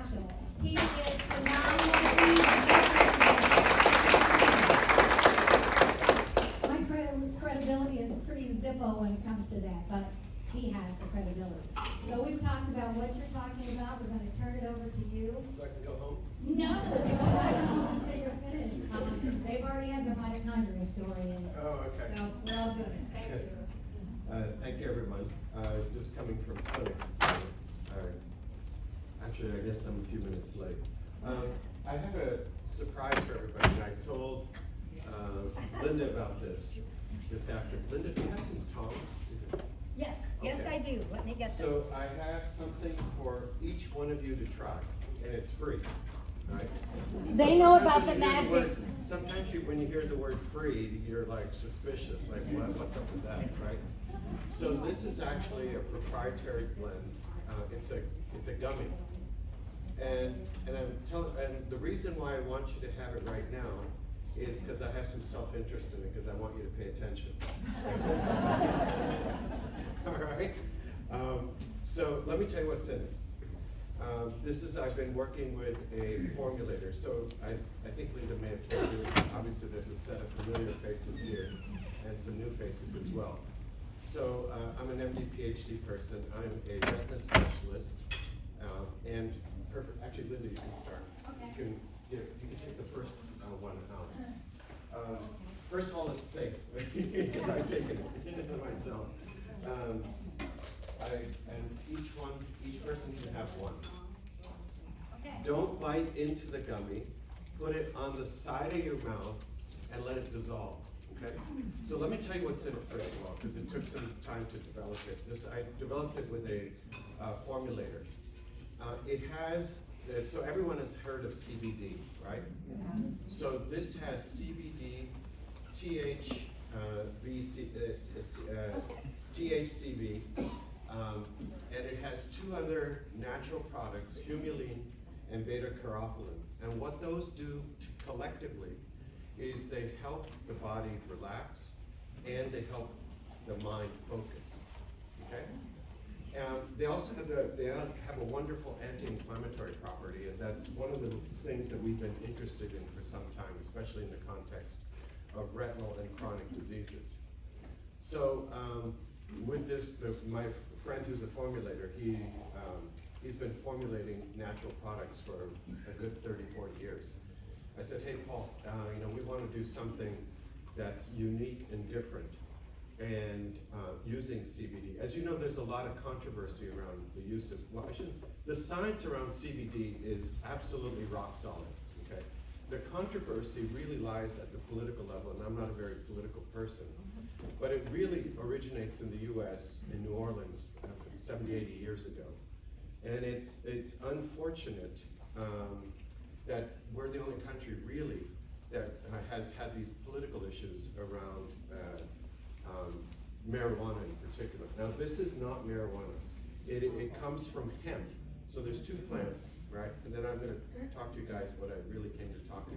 Kaushal. He is phenomenal. My credibility is pretty zippo when it comes to that, but he has the credibility. So we've talked about what you're talking about. We're going to turn it over to you. So I can go home? No, you won't go home until you're finished. They've already had their mitochondria story in it. Oh, okay. So we're all good. Thank you. Thank you, everyone. I was just coming from clinic, so actually, I guess I'm a few minutes late. I have a surprise for everybody, and I told Linda about this afternoon. Linda, do you have some tongs? Yes, yes Okay. I do. Let me get them. So I have something for each one of you to try, and it's free, right? They So know sometimes about when the you hear magic. word- Sometimes when you hear the word free, you're like suspicious, like what's up with that, right? So this is actually a proprietary blend. It's a gummy, and the reason why I want you to have it right now is because I have some self-interest in it, because I want you to pay attention. All right. So let me tell you what's in it. I've been working with a formulator. So I think Linda may have told you, obviously there's a set of familiar faces here and some new faces as well. So I'm an MD PhD person. I'm a retina specialist. And perfect, actually Linda, you can start. Okay. You can take the first one out. First of all, it's safe, because I've taken it myself. And each person can have one. Okay. Don't bite into the gummy. Put it on the side of your mouth and let it dissolve. Okay. So let me tell you what's in it first of all, because it took some time to develop it. I developed it with a formulator. It has. So everyone has heard of CBD, right? Yeah. So this has CBD, THCV, and it has two other natural products, humulene and beta-carotene. And what those do collectively is they help the body relax and they help the mind focus. Okay? They also have a wonderful anti-inflammatory property, and that's one of the things that we've been interested in for some time, especially in the context of retinal and chronic diseases. So with this, my friend who's a formulator, he's been formulating natural products for a good 30, 40 years. I said, hey Paul, we want to do something that's unique and different, and using CBD. As you know, there's a lot of controversy around the use of, the science around CBD is absolutely rock solid, okay? The controversy really lies at the political level, and I'm not a very political person, but it really originates in the US, in New Orleans, 70, 80 years ago. And it's unfortunate that we're the only country really that has had these political issues around marijuana in particular. Now this is not marijuana. It comes from hemp. So there's two plants, right? And then I'm going to talk to you guys what I really came to talk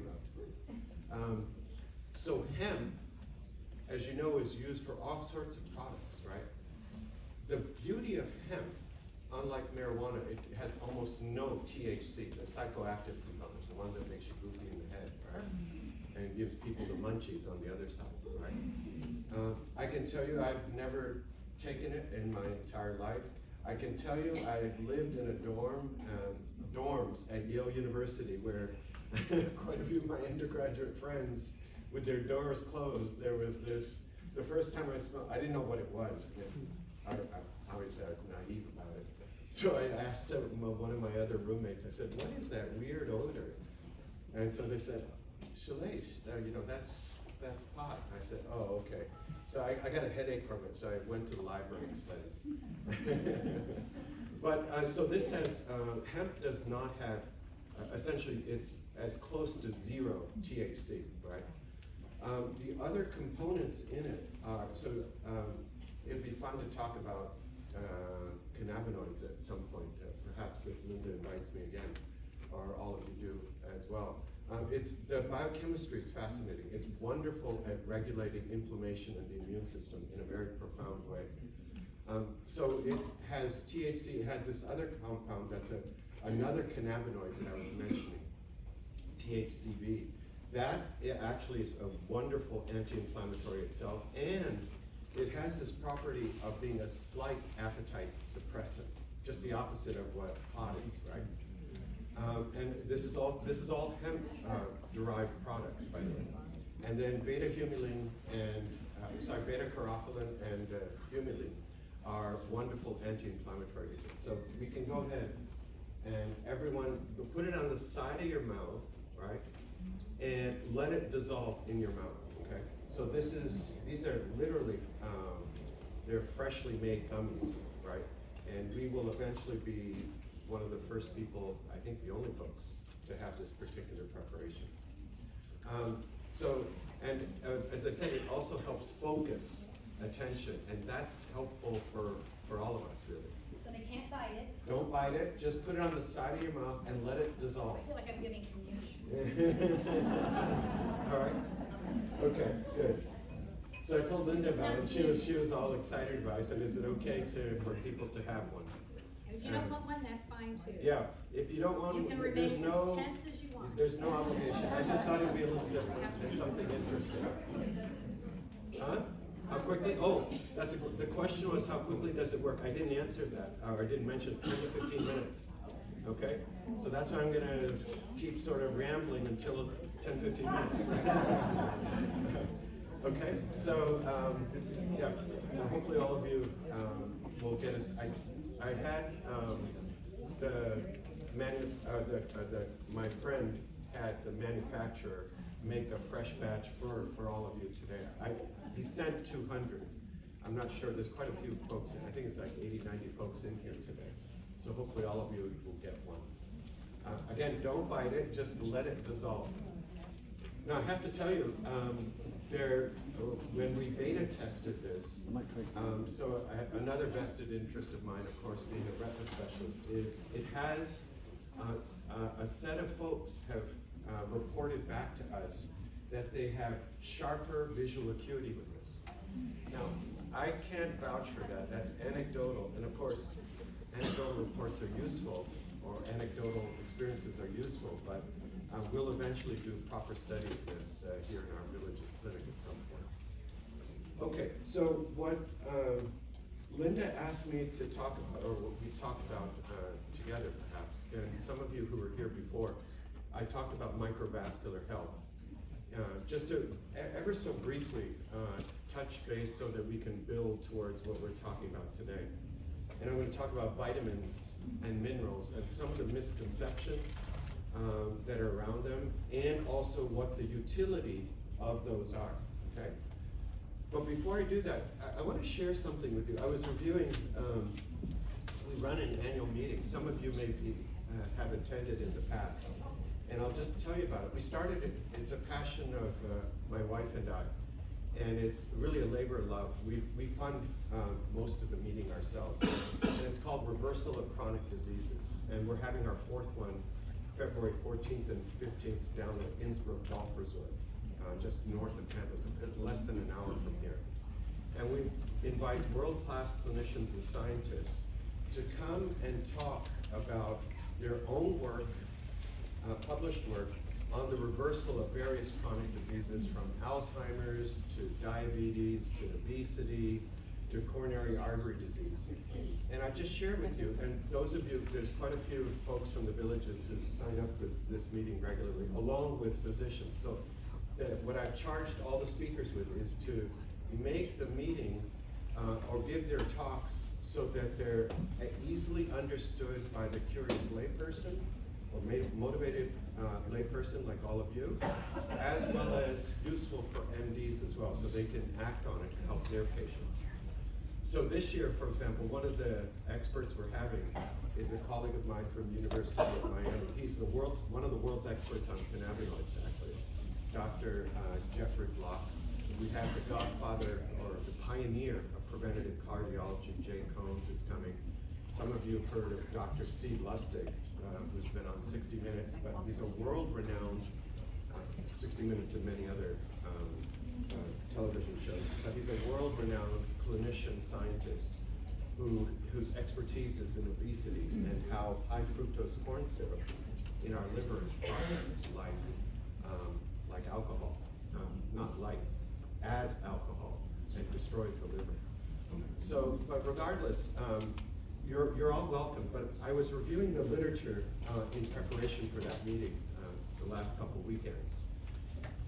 about. So hemp, as you know, is used for all sorts of products, right? The beauty of hemp, unlike marijuana, it has almost no THC, the psychoactive component, the one that makes you goofy in the head, right? And gives people the munchies on the other side, right? I can tell you I've never taken it in my entire life. I can tell you I lived in a dorms at Yale University where quite a few of my undergraduate friends, with their doors closed, there was this, the first time I smelled, I didn't know what it was. Obviously I was naive about it. So I asked one of my other roommates, I said, what is that weird odor? And so they said, Shalesh, that's pot. I said, oh, okay. So I got a headache from it, so I went to the library instead. But so this has, hemp does not have, essentially it's as close to zero THC, right? The other components in it are, it'd be fun to talk about cannabinoids at some point, perhaps if Linda invites me again, or all of you do as well. The biochemistry is fascinating. It's wonderful at regulating inflammation in the immune system in a very profound way. So it has THC, it has this other compound that's another cannabinoid that I was mentioning, THCV. That actually is a wonderful anti-inflammatory itself, and it has this property of being a slight appetite suppressant, just the opposite of what pot is, right? And this is all hemp derived products, by the way. And then beta-humulin and beta-carotene and humulin are wonderful anti-inflammatory agents. So we can go ahead and everyone put it on the side of your mouth, right? And let it dissolve in your mouth, okay? So these are literally, they're freshly made gummies, right? And we will eventually be one of the first people, I think the only folks, to have this particular preparation. As I said, it also helps focus attention, and that's helpful for all of us, really. So they can't bite it. Don't bite it, just put it on the side of your mouth and let it dissolve. I feel like I'm giving communion. All right, okay, good. So I told Linda about it, she was all excited about it. I said, is it okay for people to have one? And if you don't want one, that's fine too. Yeah, if you don't want one, You can there's remain no, as tense as you want. there's no obligation. I just thought it'd be a little different and something interesting. Huh? How quickly? Oh, the question was how quickly does it work? I didn't answer that, or I didn't mention 10 to 15 minutes. Okay? So that's why I'm gonna keep sort of rambling until 10, 15 minutes. Okay, so, yeah, hopefully all of you will get us. I had my friend had the manufacturer make a fresh batch for all of you today. He sent 200. I'm not sure, there's quite a few folks, I think it's like 80, 90 folks in here today. So hopefully all of you will get one. Again, don't bite it, just let it dissolve. Now I have to tell you, when we beta tested this, so another vested interest of mine, of course, being a retina specialist, is it has a set of folks have reported back to us that they have sharper visual acuity with this. Now, I can't vouch for that, that's anecdotal, and of course, anecdotal reports are useful, or anecdotal experiences are useful, but we'll eventually do proper studies of this here in our village's clinic at some point. Okay, so what Linda asked me to talk about, or what we talked about together perhaps, and some of you who were here before, I talked about microvascular health. Just to ever so briefly touch base so that we can build towards what we're talking about today. And I'm going to talk about vitamins and minerals and some of the misconceptions that are around them, and also what the utility of those are, okay? But before I do that, I want to share something with you. I was reviewing, we run an annual meeting. Some of you may have attended in the past. And I'll just tell you about it. We started it, it's a passion of my wife and I. And it's really a labor of love. We fund most of the meeting ourselves. And it's called Reversal of Chronic Diseases. And we're having our fourth one February 14th and 15th down at Innsbruck Golf Resort, just north of Tampa. It's less than an hour from here. And we invite world-class clinicians and scientists to come and talk about their own work, published work, on the reversal of various chronic diseases, from Alzheimer's to diabetes to obesity to coronary artery disease. And I just shared with you, and those of you, there's quite a few folks from the villages who sign up with this meeting regularly, along with physicians. So what I've charged all the speakers with is to make the meeting or give their talks so that they're easily understood by the curious layperson, or motivated layperson like all of you, as well as useful for MDs as well, so they can act on it to help their patients. So this year, for example, one of the experts we're having is a colleague of mine from the University of Miami. He's one of the world's experts on cannabinoids, actually, Dr. Jeffrey Block. We have the godfather, or the pioneer of preventative cardiology, Jay Combs, is coming. Some of you have heard of Dr. Steve Lustig, who's been on 60 Minutes, but he's a world-renowned, 60 Minutes and many other television shows, but he's a world-renowned clinician scientist whose expertise is in obesity and how high fructose corn syrup in our liver is processed like alcohol, not like as alcohol, and destroys the liver. So, but regardless, you're all welcome. But I was reviewing the literature in preparation for that meeting the last couple weekends,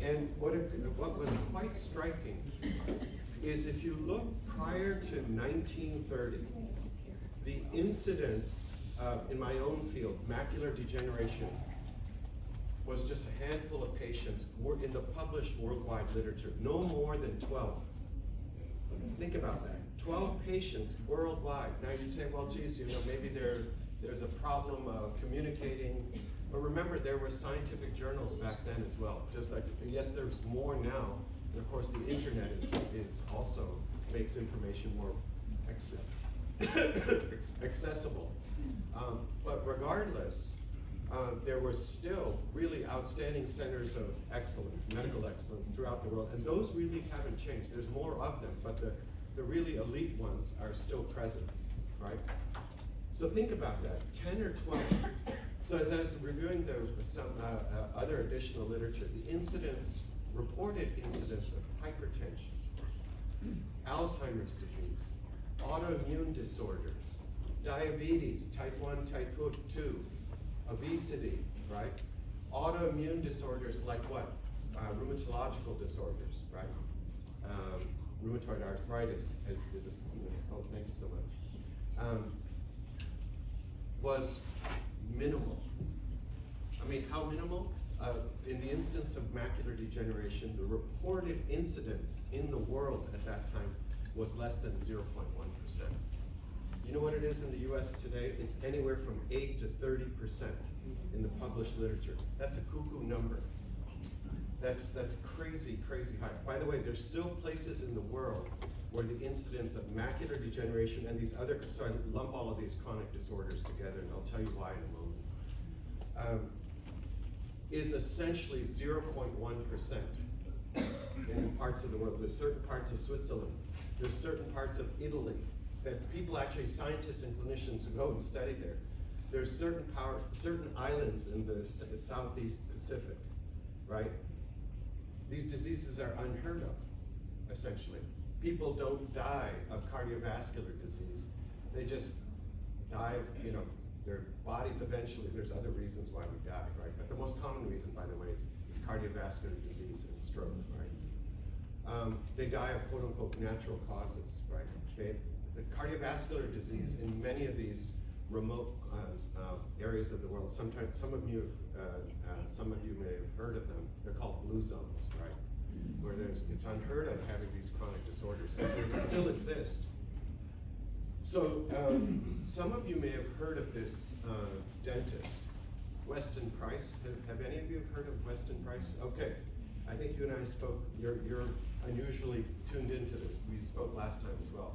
and what was quite striking is if you look prior to 1930, the incidence in my own field, macular degeneration, was just a handful of patients in the published worldwide literature, no more than 12. Think about that, 12 patients worldwide. Now you'd say, well, geez, maybe there's a problem of communicating. But remember, there were scientific journals back then as well. Just like, yes, there's more now. And of course, the internet is also makes information more accessible. But regardless, there were still really outstanding centers of excellence, medical excellence throughout the world, and those really haven't changed. There's more of them, but the really elite ones are still present, right? So think about that, 10 or 12. So as I was reviewing some other additional literature, the reported incidence of hypertension, Alzheimer's disease, autoimmune disorders, diabetes, type 1, type 2, obesity, right? Autoimmune disorders like what? Rheumatological disorders, right? Rheumatoid arthritis is a, oh, thank you so much. Was minimal. I mean, how minimal? In the instance of macular degeneration, the reported incidence in the world at that time was less than 0.1%. You know what it is in the US today? It's anywhere from 8 to 30% in the published literature. That's a cuckoo number. That's crazy, crazy high. By the way, there's still places in the world where the incidence of macular degeneration and these other, so I lump all of these chronic disorders together, and I'll tell you why in a moment, is essentially 0.1% in parts of the world. There's certain parts of Switzerland, there's certain parts of Italy that people actually, scientists and clinicians who go and study there. There's certain islands in the Southeast Pacific, right? These diseases are unheard of, essentially. People don't die of cardiovascular disease. They just die of, their bodies eventually, there's other reasons why we die, right? But the most common reason, by the way, is cardiovascular disease and stroke, right? They die of quote unquote natural causes, right? The cardiovascular disease in many of these remote areas of the world, sometimes some of you may have heard of them. They're called blue zones, right? Where it's unheard of having these chronic disorders, and they still exist. So some of you may have heard of this dentist, Weston Price. Have any of you heard of Weston Price? Okay, I think you and I spoke. You're unusually tuned into this. We spoke last time as well.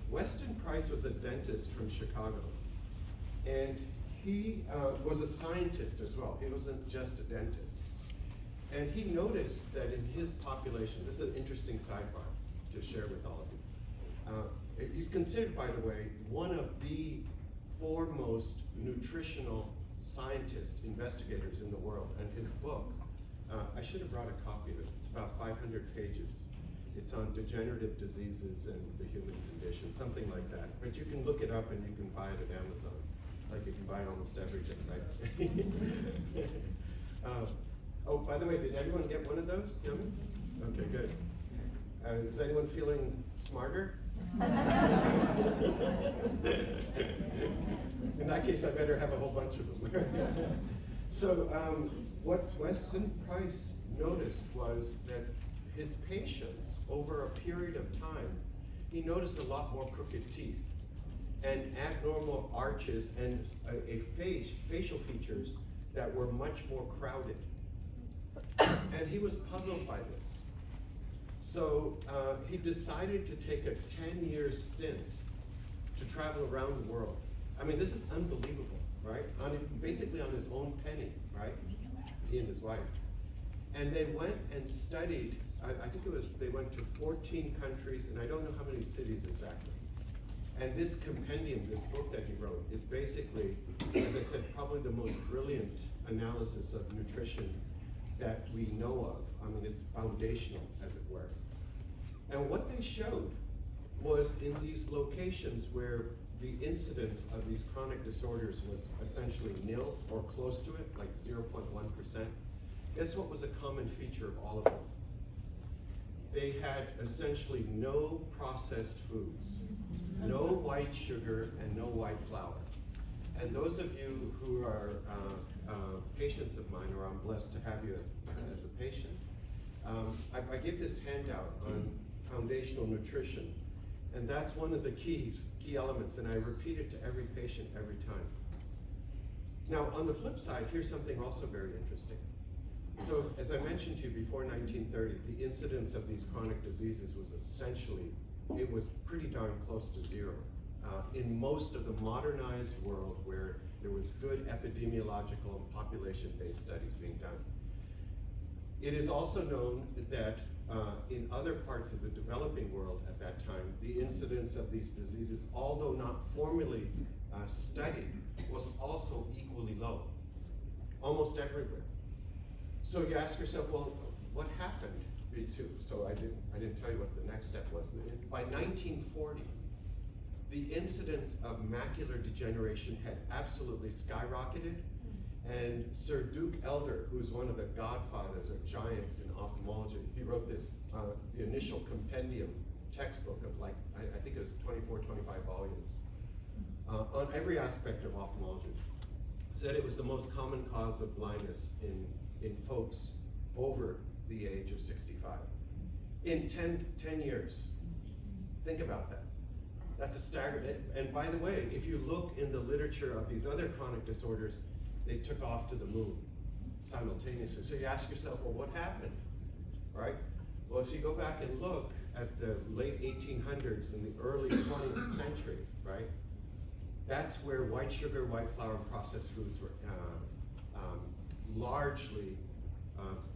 Weston Price was a dentist from Chicago, and he was a scientist as well. He wasn't just a dentist. And he noticed that in his population, this is an interesting sidebar to share with all of you. He's considered, by the way, one of the foremost nutritional scientists, investigators in the world. And his book, I should have brought a copy of it. It's about 500 pages. It's on degenerative diseases and the human condition, something like that. But you can look it up and you can buy it at Amazon, like you can buy almost everything, right? Oh, by the way, did everyone get one of those, Gilman? Okay, good. Is anyone feeling smarter? In that case, I better have a whole bunch of them. So what Weston Price noticed was that his patients, over a period of time, he noticed a lot more crooked teeth and abnormal arches and facial features that were much more crowded. And he was puzzled by this. So he decided to take a 10-year stint to travel around the world. I mean, this is unbelievable, right? Basically on his own penny, right? He and his wife. And they went and studied, I think they went to 14 countries, and I don't know how many cities exactly. And this compendium, this book that he wrote, is basically, as I said, probably the most brilliant analysis of nutrition that we know of. I mean, it's foundational, as it were. And what they showed was in these locations where the incidence of these chronic disorders was essentially nil or close to it, like 0.1%. Guess what was a common feature of all of them? They had essentially no processed foods, no white sugar, and no white flour. And those of you who are patients of mine, or I'm blessed to have you as a patient, I give this handout on foundational nutrition. And that's one of the key elements, and I repeat it to every patient every time. Now, on the flip side, here's something also very interesting. So, as I mentioned to you, before 1930, the incidence of these chronic diseases was essentially, it was pretty darn close to zero. In most of the modernized world where there was good epidemiological and population-based studies being done. It is also known that in other parts of the developing world at that time, the incidence of these diseases, although not formally studied, was also equally low, almost everywhere. So you ask yourself, well, what happened? So I didn't tell you what the next step was. By 1940, the incidence of macular degeneration had absolutely skyrocketed. And Sir Duke Elder, who's one of the godfathers of giants in ophthalmology, he wrote this, the initial compendium textbook of like, I think it was 24, 25 volumes, on every aspect of ophthalmology. Said it was the most common cause of blindness in folks over the age of 65. In 10 years. Think about that. That's a staggering, and by the way, if you look in the literature of these other chronic disorders, they took off to the moon simultaneously. So you ask yourself, well, what happened, right? Well, if you go back and look at the late 1800s and the early 20th century, right? That's where white sugar, white flour, and processed foods were largely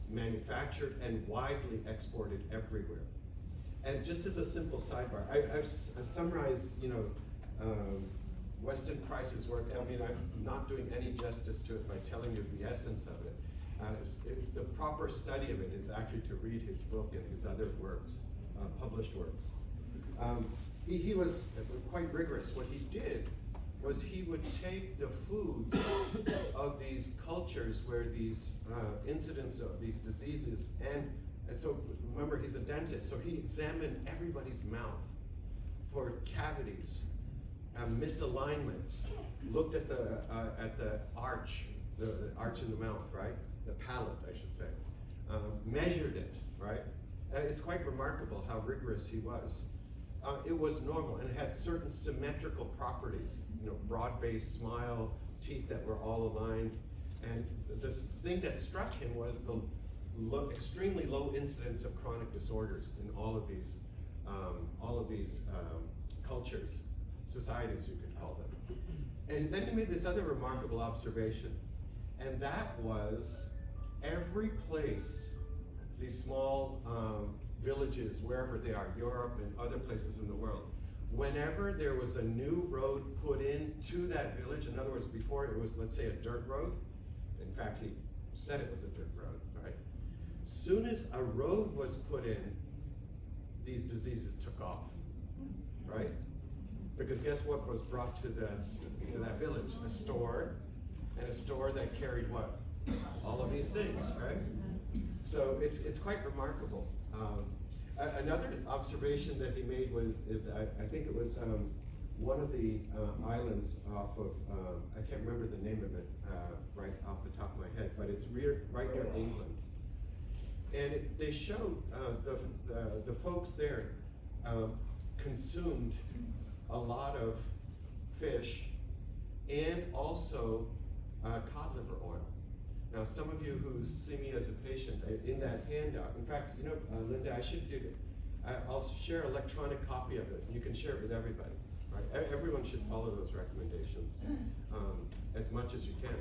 manufactured and widely exported everywhere. And just as a simple sidebar, I've summarized, Weston Price's work. I mean, I'm not doing any justice to it by telling you the essence of it. The proper study of it is actually to read his book and his other works, published works. He was quite rigorous. What he did was he would take the foods of these cultures where these incidents of these diseases, and so remember, he's a dentist, so he examined everybody's mouth for cavities, misalignments, looked at the arch, the arch in the mouth, right? The palate, I should say. Measured it, right? It's quite remarkable how rigorous he was. It was normal, and it had certain symmetrical properties, broad-based smile, teeth that were all aligned. And this thing that struck him was the extremely low incidence of chronic disorders in all of these cultures, societies you could call them. And then he made this other remarkable observation, and that was every place, these small villages, wherever they are, Europe and other places in the world, whenever there was a new road put into that village, in other words, before it was, let's say, a dirt road, in fact, he said it was a dirt road, right? Soon as a road was put in, these diseases took off, right? Because guess what was brought to that village? A store, and a store that carried what? All of these things, right? So it's quite remarkable. Another observation that he made was, I think it was one of the islands off of, I can't remember the name of it right off the top of my head, but it's right near England. And they showed the folks there consumed a lot of fish and also cod liver oil. Now, some of you who see me as a patient, in that handout, in fact, Linda, I should do it. I'll share an electronic copy of it. You can share it with everybody, right? Everyone should follow those recommendations as much as you can.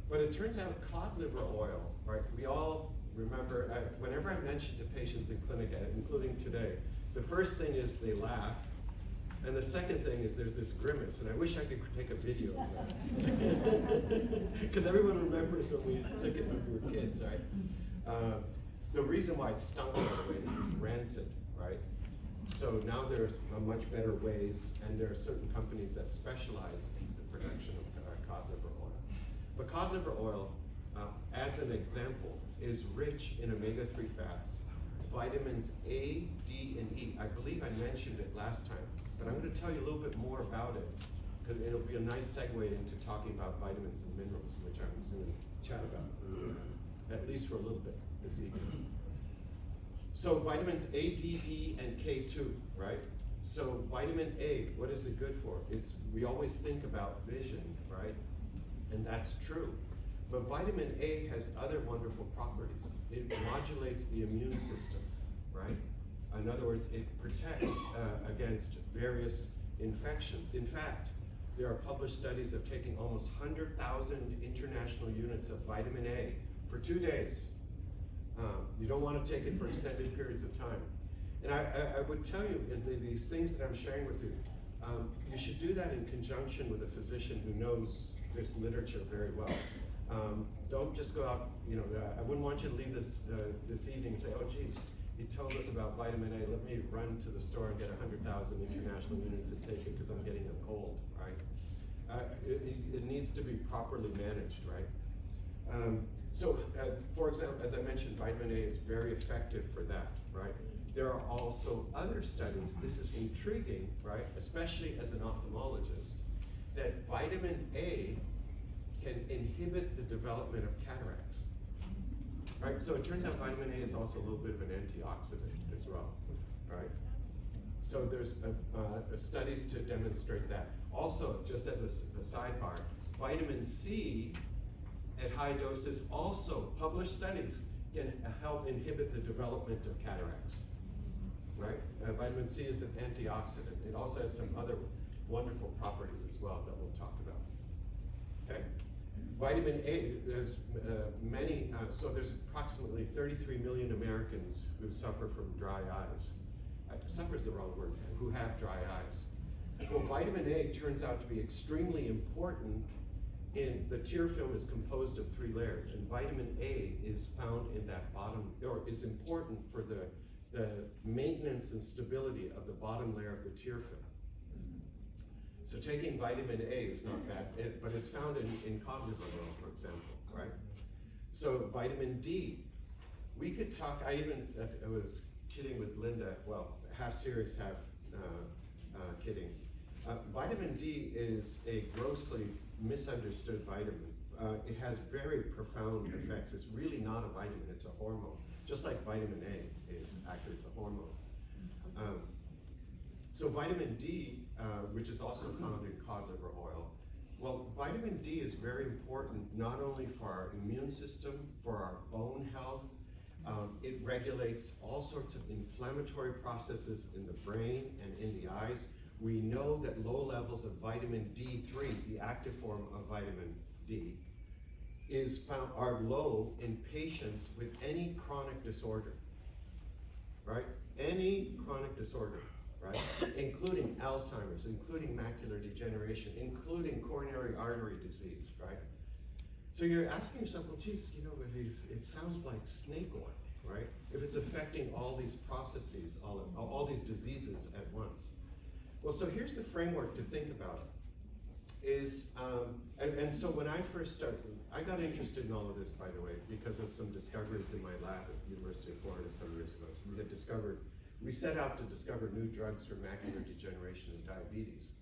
But it turns out cod liver oil, right? We all remember, whenever I mention to patients in clinic, including today, the first thing is they laugh, And the second thing is there's this grimace, and I wish I could take a video of that. Because everyone remembers when we took it when we were kids, right? The reason why it stunk, by the way, is it was rancid, right? So now there's much better ways, and there are certain companies that specialize in the production of cod liver oil. But cod liver oil, as an example, is rich in omega-3 fats, vitamins A, D, and E. I believe I mentioned it last time, but I'm going to tell you a little bit more about it, because it'll be a nice segue into talking about vitamins and minerals, which I'm going to chat about, at least for a little bit this evening. So vitamins A, D, E, and K2, right? So vitamin A, what is it good for? We always think about vision, right? And that's true. But vitamin A has other wonderful properties. It modulates the immune system, right? In other words, it protects against various infections. In fact, there are published studies of taking almost 100,000 international units of vitamin A for 2 days. You don't want to take it for extended periods of time. And I would tell you, these things that I'm sharing with you, you should do that in conjunction with a physician who knows this literature very well. Don't just go out, I wouldn't want you to leave this evening and say, oh geez, he told us about vitamin A, let me run to the store and get 100,000 international units and take it because I'm getting a cold, right? It needs to be properly managed, right? For example, as I mentioned, vitamin A is very effective for that, right? There are also other studies, this is intriguing, right? Especially as an ophthalmologist, that vitamin A can inhibit the development of cataracts, right? So it turns out vitamin A is also a little bit of an antioxidant as well, right? So there's studies to demonstrate that. Also, just as a sidebar, vitamin C at high doses, also published studies, can help inhibit the development of cataracts, right? Vitamin C is an antioxidant. It also has some other wonderful properties as well that we'll talk about, okay? Vitamin A, there's so there's approximately 33 million Americans who suffer from dry eyes. Suffer is the wrong word, who have dry eyes. Well, vitamin A turns out to be extremely important. The tear film is composed of 3 layers, and vitamin A is found in that bottom, or is important for the maintenance and stability of the bottom layer of the tear film. So taking vitamin A is not bad, but it's found in cod liver oil, for example, right? So vitamin D, we could talk, I was kidding with Linda, well, half serious, half kidding. Vitamin D is a grossly misunderstood vitamin. It has very profound effects. It's really not a vitamin, it's a hormone. Just like vitamin A is, actually it's a hormone. So vitamin D, which is also found in cod liver oil, well, vitamin D is very important not only for our immune system, for our bone health. It regulates all sorts of inflammatory processes in the brain and in the eyes. We know that low levels of vitamin D3, the active form of vitamin D, are low in patients with any chronic disorder, right? Any chronic disorder, right? Including Alzheimer's, including macular degeneration, including coronary artery disease, right? So you're asking yourself, well, geez, it sounds like snake oil, right? If it's affecting all these processes, all these diseases at once. Well, so here's the framework to think about. And so when I first started, I got interested in all of this, by the way, because of some discoveries in my lab at the University of Florida some years ago. We set out to discover new drugs for macular degeneration and diabetes.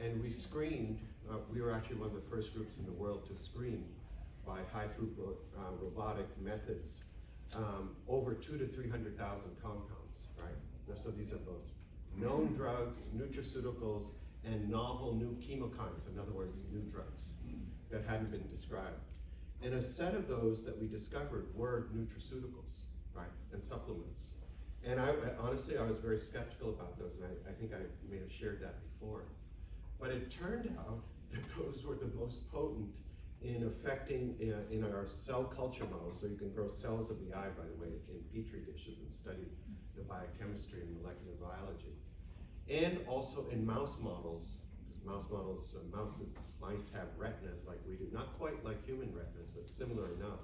And we screened, we were actually one of the first groups in the world to screen by high throughput robotic methods over 200,000 to 300,000 compounds, right? So these are both known drugs, nutraceuticals, and novel new chemokines, in other words, new drugs that hadn't been described. And a set of those that we discovered were nutraceuticals, right, and supplements. And honestly, I was very skeptical about those, and I think I may have shared that before. But it turned out that those were the most potent in affecting in our cell culture models, so you can grow cells of the eye, by the way, in petri dishes and study the biochemistry and molecular biology. and also in mouse models, because mice have retinas like we do, not quite like human retinas, but similar enough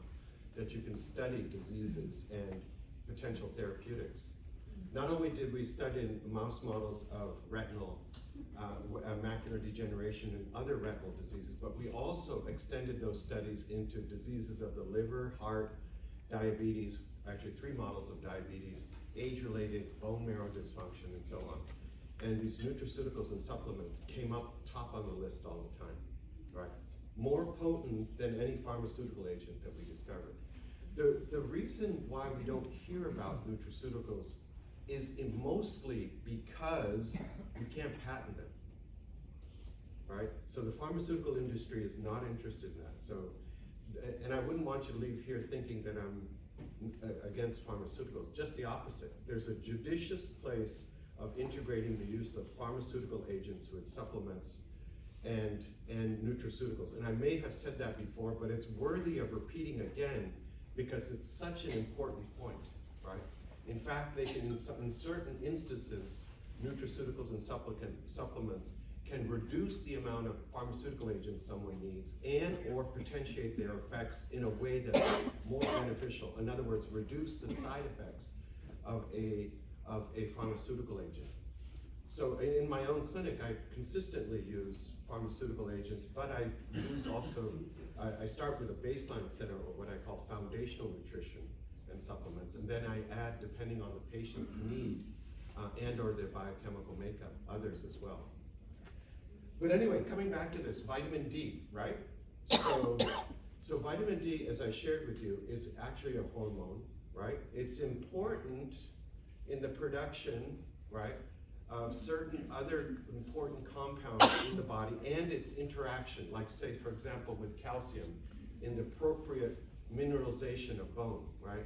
that you can study diseases and potential therapeutics. Not only did we study mouse models of retinal macular degeneration and other retinal diseases, but we also extended those studies into diseases of the liver, heart, diabetes, actually 3 models of diabetes, age-related bone marrow dysfunction, and so on. And these nutraceuticals and supplements came up top on the list all the time, right? More potent than any pharmaceutical agent that we discovered. The reason why we don't hear about nutraceuticals is mostly because we can't patent them, right? So the pharmaceutical industry is not interested in that. So, and I wouldn't want you to leave here thinking that I'm against pharmaceuticals, just the opposite. There's a judicious place of integrating the use of pharmaceutical agents with supplements and nutraceuticals. And I may have said that before, but it's worthy of repeating again because it's such an important point, right? In fact, they can, in certain instances, nutraceuticals and supplements can reduce the amount of pharmaceutical agents someone needs and or potentiate their effects in a way that's more beneficial. In other words, reduce the side effects of a pharmaceutical agent. So in my own clinic, I consistently use pharmaceutical agents, but I use also, I start with a baseline set of what I call foundational nutrition and supplements, and then I add, depending on the patient's need and or their biochemical makeup, others as well. But anyway, coming back to this, vitamin D, right? So vitamin D, as I shared with you, is actually a hormone, right? It's important in the production, right, of certain other important compounds in the body and its interaction, like say, for example, with calcium, in the appropriate mineralization of bone, right?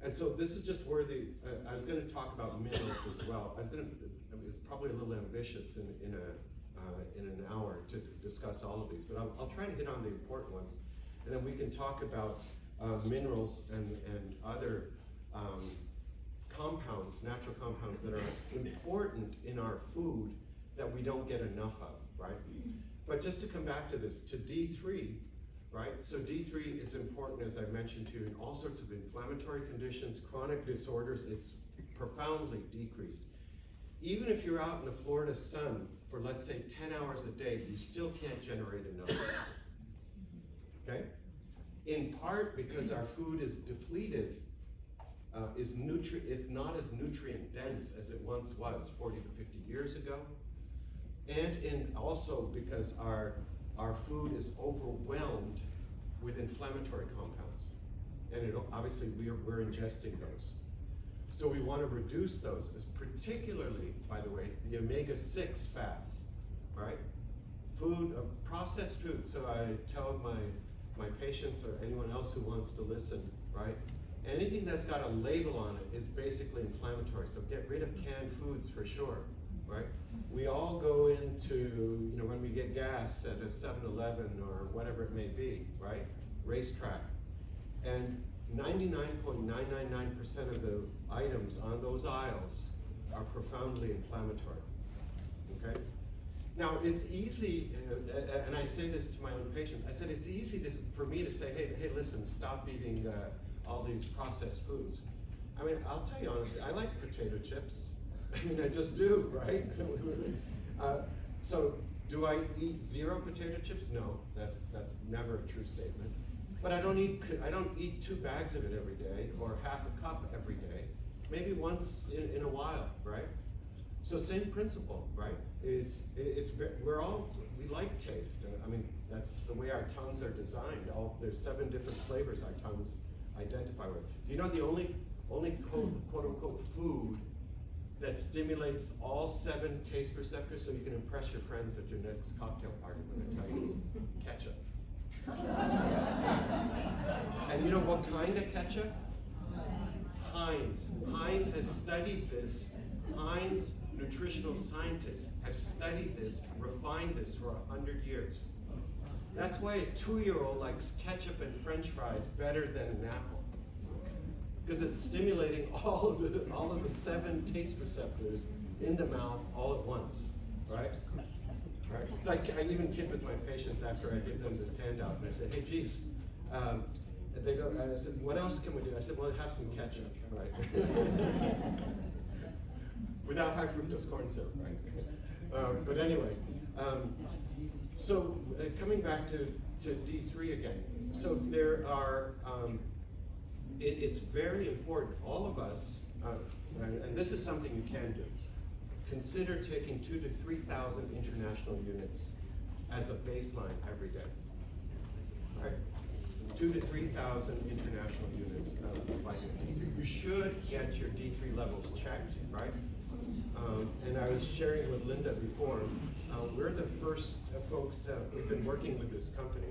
And so this is just worthy, I was going to talk about minerals as well. It's probably a little ambitious in an hour to discuss all of these, but I'll try to hit on the important ones, and then we can talk about minerals and other compounds, natural compounds that are important in our food that we don't get enough of, right? But just to come back to this, to D3, right? So D3 is important, as I mentioned to you, in all sorts of inflammatory conditions, chronic disorders. It's profoundly decreased. Even if you're out in the Florida sun for, let's say, 10 hours a day, you still can't generate enough, okay? In part because our food is depleted, it's not as nutrient dense as it once was 40 to 50 years ago, and also because our food is overwhelmed with inflammatory compounds, and obviously we're ingesting those. So we want to reduce those, particularly, by the way, the omega-6 fats, right? Processed food. So I tell my patients or anyone else who wants to listen, right? Anything that's got a label on it is basically inflammatory. So get rid of canned foods for sure, right? We all go into, when we get gas at a 7-Eleven or whatever it may be, right? Racetrack. And 99.999% of the items on those aisles are profoundly inflammatory, okay? Now, it's easy, and I say this to my own patients, I said it's easy for me to say, hey, listen, stop eating all these processed foods. I mean, I'll tell you honestly, I like potato chips. I mean, I just do, right? So, do I eat 0 potato chips? No, that's never a true statement. But I don't eat 2 bags of it every day or half a cup every day. Maybe once in a while, right? So same principle, right? We like taste. I mean, that's the way our tongues are designed. There's 7 different flavors our tongues identify with. You know, the only quote unquote food that stimulates all 7 taste receptors, so you can impress your friends at your next cocktail party when I tell you this, ketchup. And you know what kind of ketchup? Heinz. Heinz has studied this. Heinz nutritional scientists have studied this, refined this for 100 years. That's why a 2-year-old likes ketchup and French fries better than an apple, because it's stimulating all of the 7 taste receptors in the mouth all at once, right? Right? So I even kid with my patients after I give them this handout, and I say, hey, geez, they go, I said, what else can we do? I said, well, have some ketchup, right? Without high fructose corn syrup, right? But anyway, so coming back to D3 again. So there are, it's very important, all of us, and this is something you can do. Consider taking 2,000 to 3,000 international units as a baseline every day. Right? 2,000 to 3,000 international units of vitamin D3. You should get your D3 levels checked, right? And I was sharing with Linda before, we're the first folks, we've been working with this company,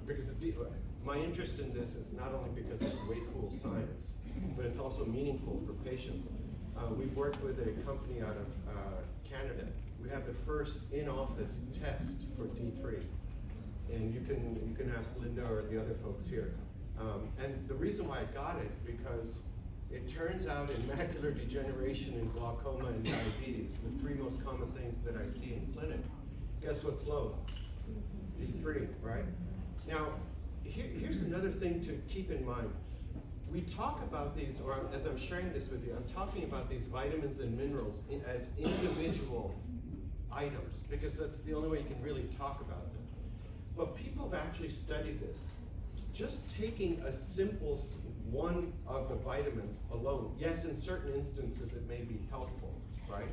because my interest in this is not only because it's way cool science, but it's also meaningful for patients. We've worked with a company out of Canada. We have the first in-office test for D3. And you can ask Linda or the other folks here. And the reason why I got it, because it turns out in macular degeneration and glaucoma and diabetes, the three most common things that I see in clinic, guess what's low? D3, right? Now, here's another thing to keep in mind. We talk about these, or as I'm sharing this with you, I'm talking about these vitamins and minerals as individual items, because that's the only way you can really talk about them. But people have actually studied this. Just taking a simple one of the vitamins alone, yes, in certain instances it may be helpful, right?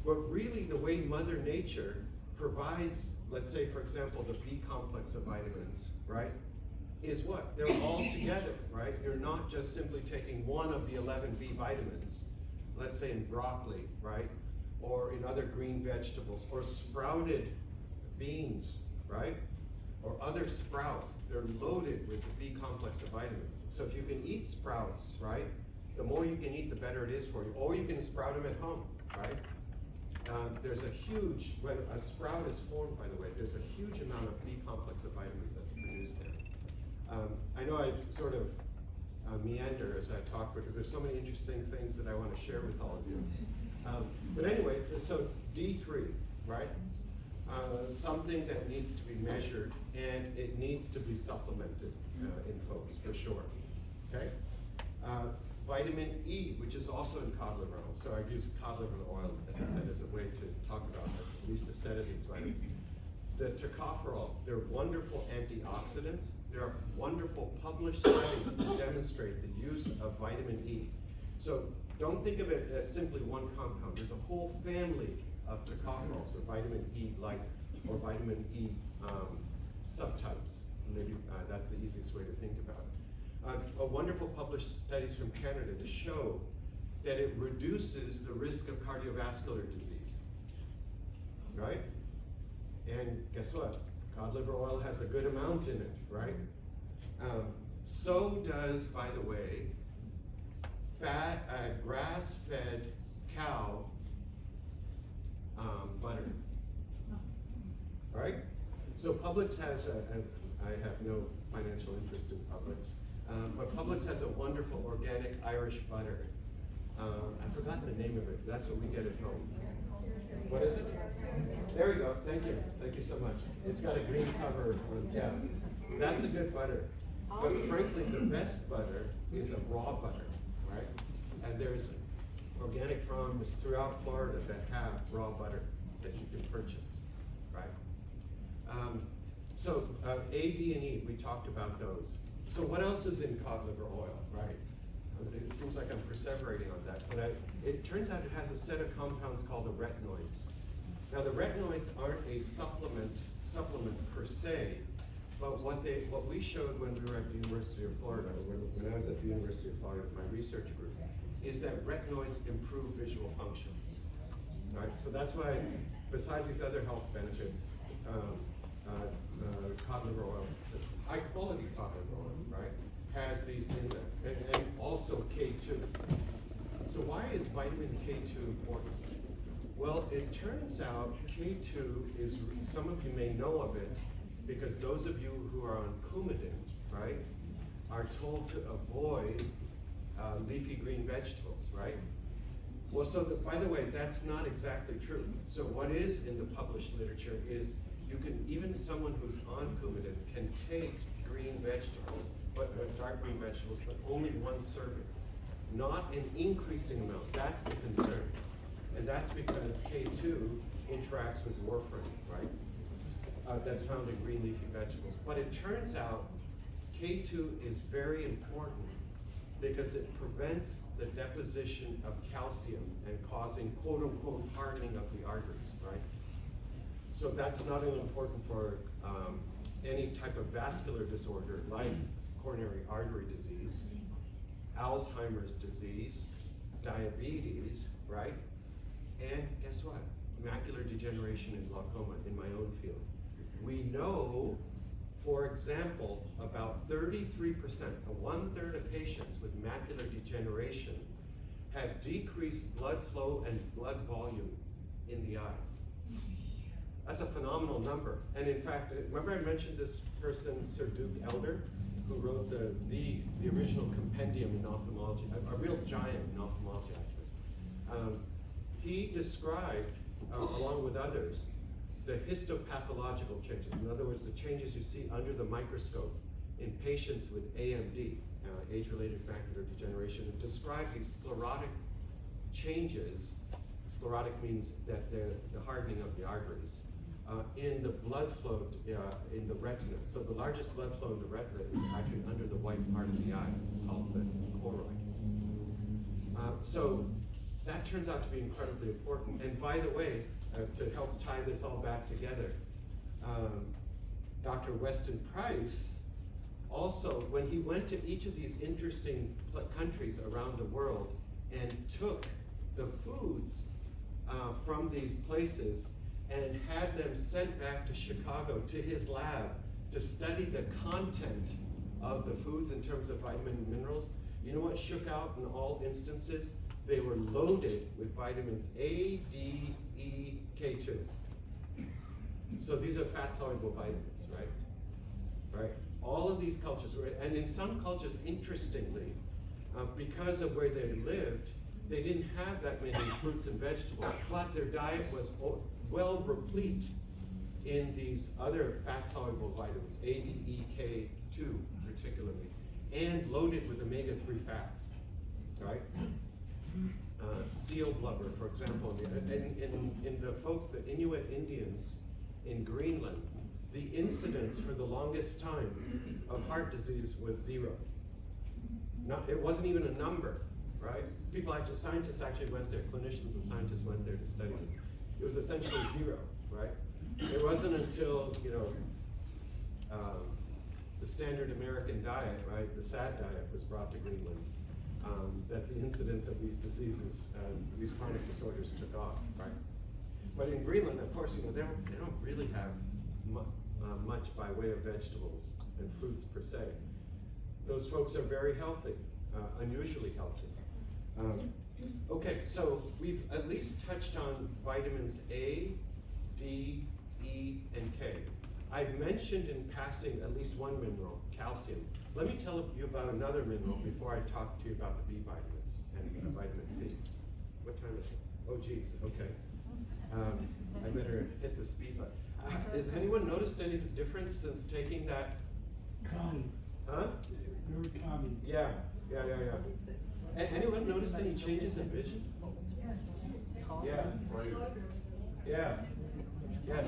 But really the way Mother Nature provides, let's say for example, the B complex of vitamins, right? Is what? They're all together, right? You're not just simply taking one of the 11 B vitamins, let's say in broccoli, right? Or in other green vegetables, or sprouted beans, right? Or other sprouts. They're loaded with the B complex of vitamins. So if you can eat sprouts, right? The more you can eat, the better it is for you. Or you can sprout them at home, right? There's a huge, when a sprout is formed, by the way, there's a huge amount of B complex of vitamins that's produced there. I know I've sort of meander as I talk because there's so many interesting things that I want to share with all of you. But anyway, so D3, right? Something that needs to be measured and it needs to be supplemented in folks for sure. Okay? Vitamin E, which is also in cod liver oil. So I've used cod liver oil, as I said, as a way to talk about at least a set of these vitamins. The tocopherols, they're wonderful antioxidants. There are wonderful published studies to demonstrate the use of vitamin E. So don't think of it as simply one compound. There's a whole family of tocopherols, or vitamin E-like, or vitamin E subtypes. Maybe that's the easiest way to think about it. A wonderful published studies from Canada to show that it reduces the risk of cardiovascular disease, right? And guess what? Cod liver oil has a good amount in it, right? So does, by the way, grass-fed cow butter, right? So Publix has I have no financial interest in Publix, but Publix has a wonderful organic Irish butter. I've forgotten the name of it. That's what we get at home. What is it? There we go. Thank you. Thank you so much. It's got a green cover. Yeah, that's a good butter. But frankly, the best butter is a raw butter, right? And there's organic farms throughout Florida that have raw butter that you can purchase, right? So A, D, and E, we talked about those. So what else is in cod liver oil, right? It seems like I'm perseverating on that, but it turns out it has a set of compounds called the retinoids. Now the retinoids aren't a supplement per se, but what we showed when we were at the University of Florida, when I was at the University of Florida with my research group, is that retinoids improve visual function, right? So that's why, besides these other health benefits, cod liver oil, high quality cod liver oil, right, has these in there, and also K2. So why is vitamin K2 important? Well, it turns out K2 is, some of you may know of it, because those of you who are on Coumadin, right, are told to avoid leafy green vegetables, right? Well, so by the way, that's not exactly true. So what is in the published literature is you can, even someone who's on Coumadin can take green vegetables, but dark green vegetables, but only one serving, not an increasing amount. That's the concern. And that's because K2 interacts with warfarin, right? That's found in green leafy vegetables. But it turns out K2 is very important because it prevents the deposition of calcium and causing quote unquote hardening of the arteries, right? So that's not only important for any type of vascular disorder like coronary artery disease, Alzheimer's disease, diabetes, right? And guess what? Macular degeneration and glaucoma in my own field. We know, for example, about 33%, 1/3 of patients with macular degeneration have decreased blood flow and blood volume in the eye. That's a phenomenal number. And in fact, remember I mentioned this person, Sir Duke Elder, who wrote the original compendium in ophthalmology, a real giant in ophthalmology actually. He described, along with others, the histopathological changes. In other words, the changes you see under the microscope in patients with AMD, age-related macular degeneration, and described these sclerotic changes. Sclerotic means that the hardening of the arteries in the blood flow in the retina. So the largest blood flow in the retina is actually under the white part of the eye. It's called the choroid. So that turns out to be incredibly important. And by the way, to help tie this all back together, Dr. Weston Price also, when he went to each of these interesting countries around the world and took the foods from these places and had them sent back to Chicago to his lab to study the content of the foods in terms of vitamin and minerals, you know what shook out in all instances? They were loaded with vitamins A, D, E, K2. So these are fat-soluble vitamins, right? Right? All of these cultures, and in some cultures, interestingly, because of where they lived, they didn't have that many fruits and vegetables, but their diet was well replete in these other fat-soluble vitamins, A, D, E, K2 particularly, and loaded with omega-3 fats, right? Seal blubber, for example, in the folks, the Inuit Indians in Greenland, the incidence for the longest time of heart disease was 0. It wasn't even a number, right? Scientists actually went there, clinicians and scientists went there to study it. It was essentially 0, right? It wasn't until, the standard American diet, right, the SAD diet was brought to Greenland, that the incidence of these diseases, these chronic disorders took off, right? But in Greenland, of course, they don't really have much by way of vegetables and fruits per se. Those folks are very healthy, unusually healthy. Okay, so we've at least touched on vitamins A, D, E, and K. I've mentioned in passing at least one mineral, calcium. Let me tell you about another mineral before I talk to you about the B vitamins and vitamin C. What time is it? Oh geez, okay. I better hit the speed button. Has anyone noticed any difference since taking that? Calming. Huh? Very calming. Yeah. Anyone noticed any changes in vision? Yeah. Yeah. Yes.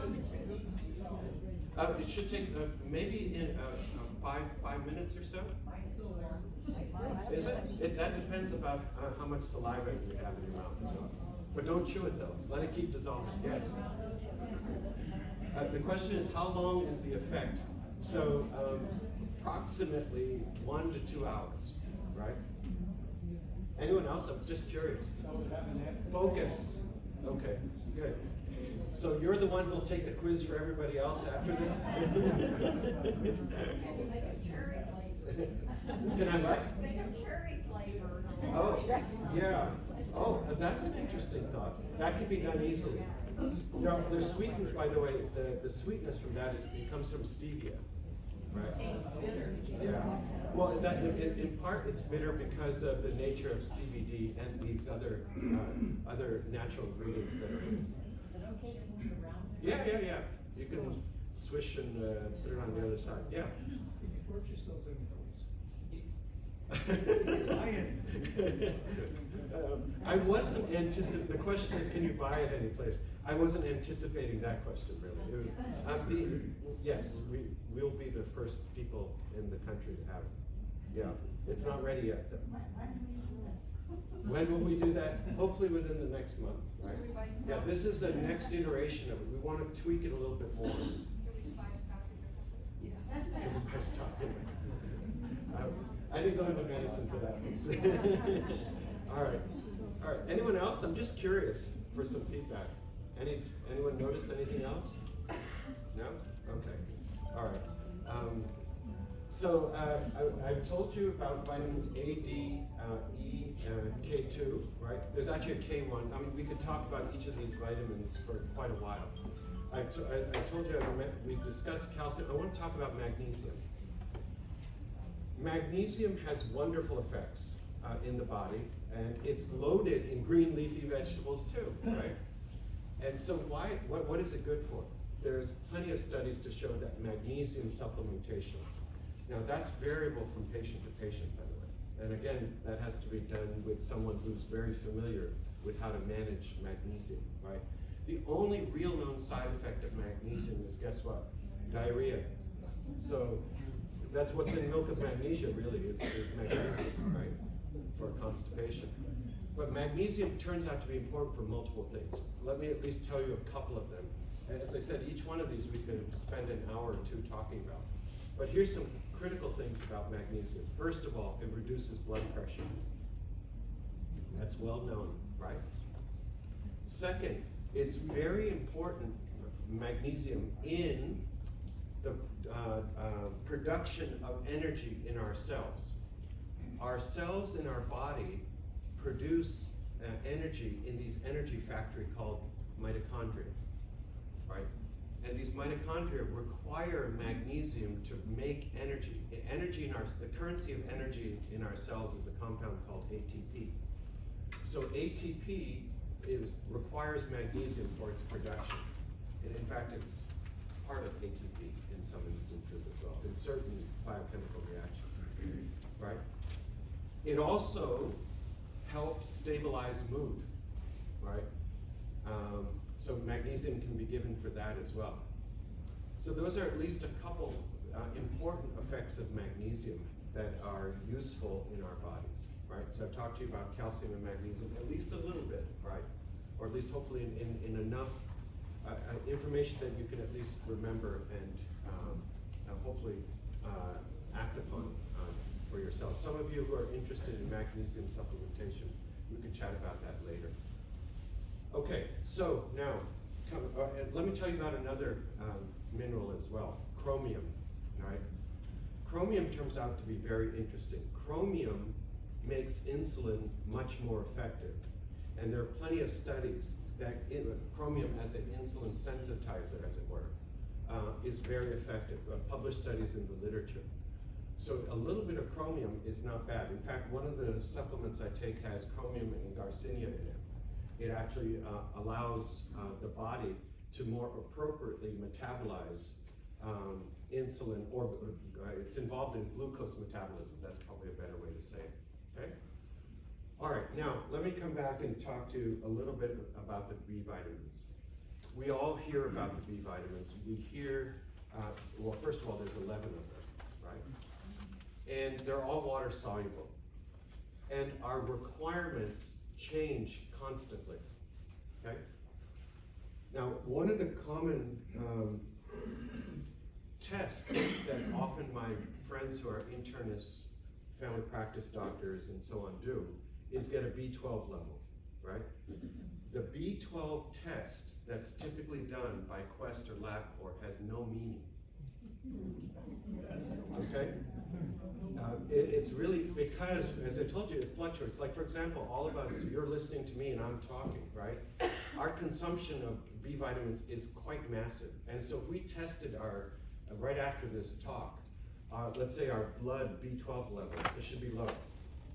It should take maybe in 5 minutes or so. Is it? That depends about how much saliva you have in your mouth as well. But don't chew it though. Let it keep dissolving. Yes. The question is, how long is the effect? So approximately 1 to 2 hours, right? Anyone else? I'm just curious. Focus. Okay, good. So you're the one who'll take the quiz for everybody else after this? Can I what? Make a cherry flavor. Oh, yeah. Oh, that's an interesting thought. That could be done easily. They're sweetened, by the way, the sweetness from that it comes from stevia, right? Tastes bitter. Yeah. Well, in part, it's bitter because of the nature of CBD and these other natural ingredients that are in it. Is it okay to move it around? Yeah. You can swish and put it on the other side. Yeah. Can you purchase those I wasn't anticipating. The question is, can you buy it any place? I wasn't anticipating that question really. It was yes, we'll be the first people in the country to have it. Yeah, it's not ready yet though. When will we do that? Hopefully within the next month, right? Yeah, this is the next iteration of it. We want to tweak it a little bit more. Can we buy stock in it? I didn't go to the medicine for that piece. All right. Anyone else? I'm just curious for some feedback. Anyone notice anything else? No? Okay. All right. So I've told you about vitamins A, D, E, K2, right? There's actually a K1. I mean, we could talk about each of these vitamins for quite a while. I told you we discussed calcium. I want to talk about magnesium. Magnesium has wonderful effects in the body, and it's loaded in green leafy vegetables too, right? And so what is it good for? There's plenty of studies to show that magnesium supplementation. Now that's variable from patient to patient, by the way. And again, that has to be done with someone who's very familiar with how to manage magnesium, right? The only real known side effect of magnesium is, guess what? Diarrhea. So that's what's in milk of magnesia, really, is magnesium, right? For constipation. But magnesium turns out to be important for multiple things. Let me at least tell you a couple of them. And as I said, each one of these we could spend an hour or two talking about. But here's some critical things about magnesium. First of all, it reduces blood pressure. That's well known, right? Second, it's very important, magnesium, in the production of energy in our cells. Our cells in our body produce energy in these energy factory called mitochondria, right? And these mitochondria require magnesium to make energy. The currency of energy in our cells is a compound called ATP. So ATP requires magnesium for its production. And in fact, it's part of ATP in some instances as well, in certain biochemical reactions, right? It also helps stabilize mood, right? So magnesium can be given for that as well. So those are at least a couple important effects of magnesium that are useful in our bodies, right? So I've talked to you about calcium and magnesium at least a little bit, right? Or at least hopefully in enough information that you can at least remember and hopefully act upon for yourself. Some of you who are interested in magnesium supplementation, we can chat about that later. Okay, so now, let me tell you about another mineral as well, chromium, right? Chromium turns out to be very interesting. Chromium makes insulin much more effective. And there are plenty of studies that chromium as an insulin sensitizer, as it were, is very effective, published studies in the literature. So a little bit of chromium is not bad. In fact, one of the supplements I take has chromium and garcinia in it. It actually allows the body to more appropriately metabolize insulin, or it's involved in glucose metabolism. That's probably a better way to say it, okay? All right, now let me come back and talk to you a little bit about the B vitamins. We all hear about the B vitamins. We hear, well, first of all, there's 11 of them, right? And they're all water soluble. And our requirements change constantly, okay? Now, one of the common tests that often my friends who are internists, family practice doctors, and so on do is get a B12 level, right? The B12 test that's typically done by Quest or LabCorp has no meaning, okay? It's really because, as I told you, it fluctuates. Like, for example, all of us, you're listening to me and I'm talking, right? Our consumption of B vitamins is quite massive. And so we tested right after this talk, let's say our blood B12 level, it should be low.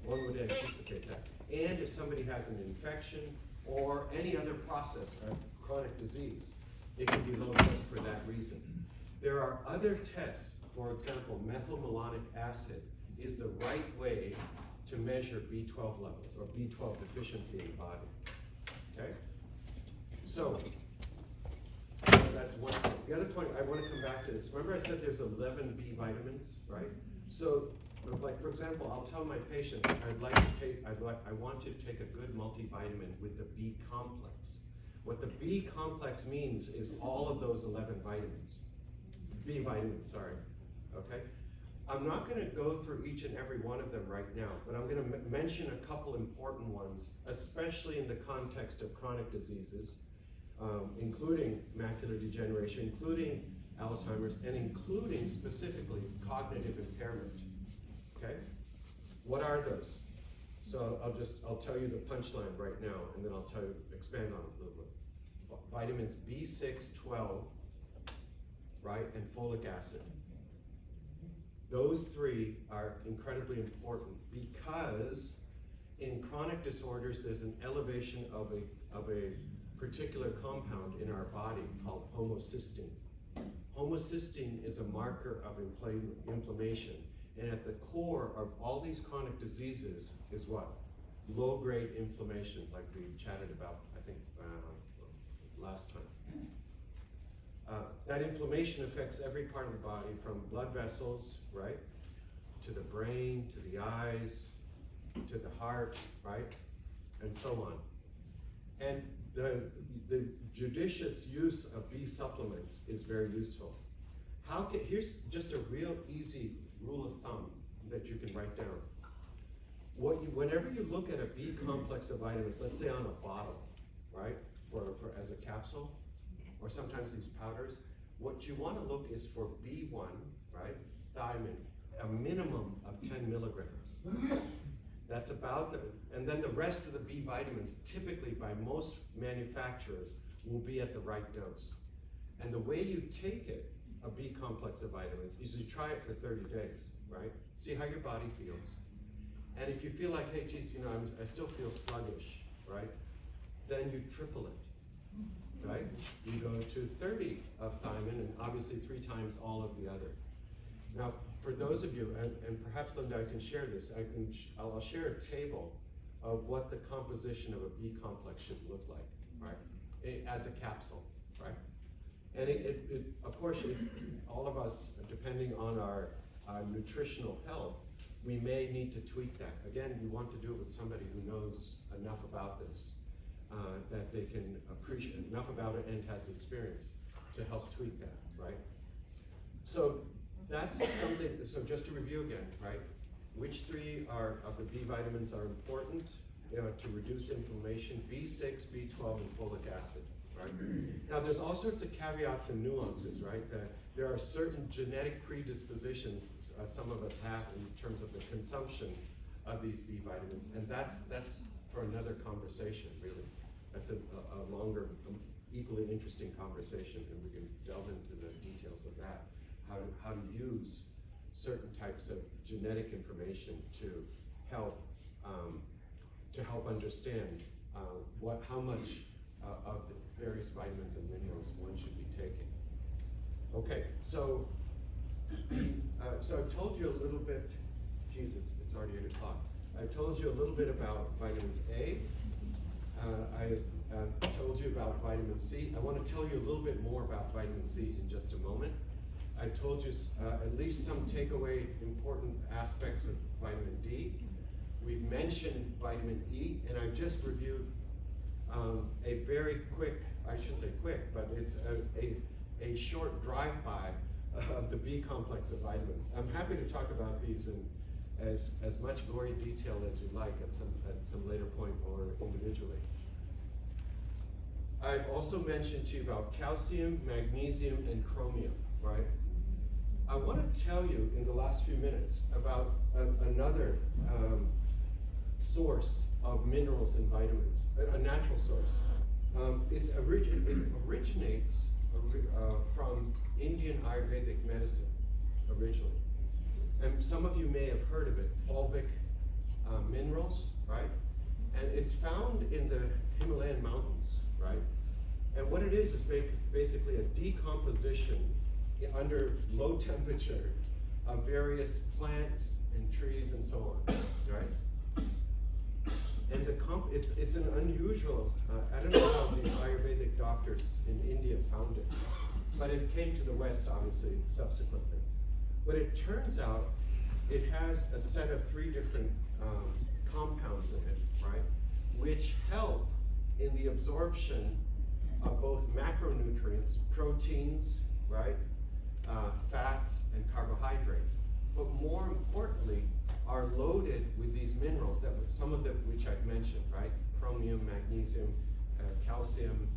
One would anticipate that. And if somebody has an infection or any other process of chronic disease, it can be low just for that reason. There are other tests, for example, methylmalonic acid is the right way to measure B12 levels or B12 deficiency in the body. Okay? So, that's one point. The other point, I want to come back to this. Remember I said there's 11 B vitamins, right? So, like for example, I'll tell my patients I want you to take a good multivitamin with the B complex. What the B complex means is all of those 11 vitamins. B vitamins, sorry. Okay? I'm not going to go through each and every one of them right now, but I'm going to mention a couple important ones, especially in the context of chronic diseases, including macular degeneration, including Alzheimer's, and including specifically cognitive impairment. Okay? What are those? So I'll tell you the punchline right now, and then I'll expand on it a little bit. Vitamins B6, 12, right, and folic acid. Those three are incredibly important because in chronic disorders, there's an elevation of a particular compound in our body called homocysteine. Homocysteine is a marker of inflammation, and at the core of all these chronic diseases is what? Low-grade inflammation, like we chatted about, I think, last time. That inflammation affects every part of the body, from blood vessels, right, to the brain, to the eyes, to the heart, right, and so on. And the judicious use of B supplements is very useful. Here's just a real easy rule of thumb that you can write down. Whenever you look at a B complex of vitamins, let's say on a bottle, right, as a capsule, or sometimes these powders, what you want to look is for B1, right, thiamine, a minimum of 10 milligrams. That's about and then the rest of the B vitamins, typically by most manufacturers, will be at the right dose. And the way you take it, a B complex of vitamins, is you try it for 30 days, right? See how your body feels. And if you feel like, hey, geez, I still feel sluggish, right? Then you triple it. Right? You go to 30 of thiamine, and obviously 3 times all of the others. Now, for those of you, and perhaps Linda, I can share this. I'll share a table of what the composition of a B complex should look like, right? As a capsule, right? And of course, all of us, depending on our nutritional health, we may need to tweak that. Again, you want to do it with somebody who knows enough about this. That they can appreciate enough about it and has experience to help tweak that, right? So that's something, so just to review again, right? Which 3 of the B vitamins are important to reduce inflammation? B6, B12, and folic acid, right? Now there's all sorts of caveats and nuances, right? There are certain genetic predispositions some of us have in terms of the consumption of these B vitamins, and that's for another conversation, really. That's a longer, equally interesting conversation, and we can delve into the details of that. How to use certain types of genetic information to help understand how much of the various vitamins and minerals one should be taking. Okay, so I've told you a little bit. Geez, it's already 8 o'clock. I told you a little bit about vitamins A. I told you about vitamin C. I want to tell you a little bit more about vitamin C in just a moment. I told you at least some takeaway important aspects of vitamin D. We've mentioned vitamin E, and I just reviewed a very quick, I shouldn't say quick, but it's a short drive-by of the B complex of vitamins. I'm happy to talk about these in as much gory detail as you like at some later point or individually. I've also mentioned to you about calcium, magnesium, and chromium, right? I want to tell you in the last few minutes about another source of minerals and vitamins, a natural source. It originates from Indian Ayurvedic medicine originally. and some of you may have heard of it, fulvic minerals, right? And it's found in the Himalayan mountains, right? And what it is basically a decomposition under low temperature of various plants and trees and so on, right? And it's an unusual, I don't know how the Ayurvedic doctors in India found it, but it came to the West, obviously, subsequently. But it turns out it has a set of 3 different compounds in it, right, which help in the absorption of both macronutrients, proteins, right, fats, and carbohydrates. But more importantly, are loaded with these minerals, some of them which I've mentioned, right? Chromium, magnesium, calcium,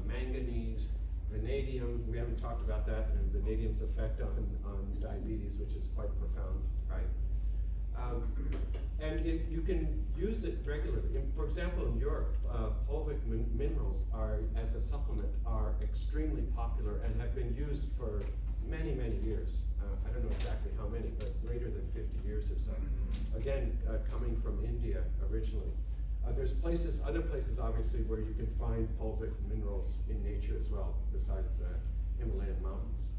manganese, vanadium. We haven't talked about that, and vanadium's effect on diabetes, which is quite profound, right? And you can use it regularly. For example, in Europe, fulvic minerals as a supplement, are extremely popular and have been used for many, many years. I don't know exactly how many, but greater than 50 years or so. Again, coming from India originally. There's other places obviously where you can find fulvic minerals in nature as well, besides the Himalayan mountains.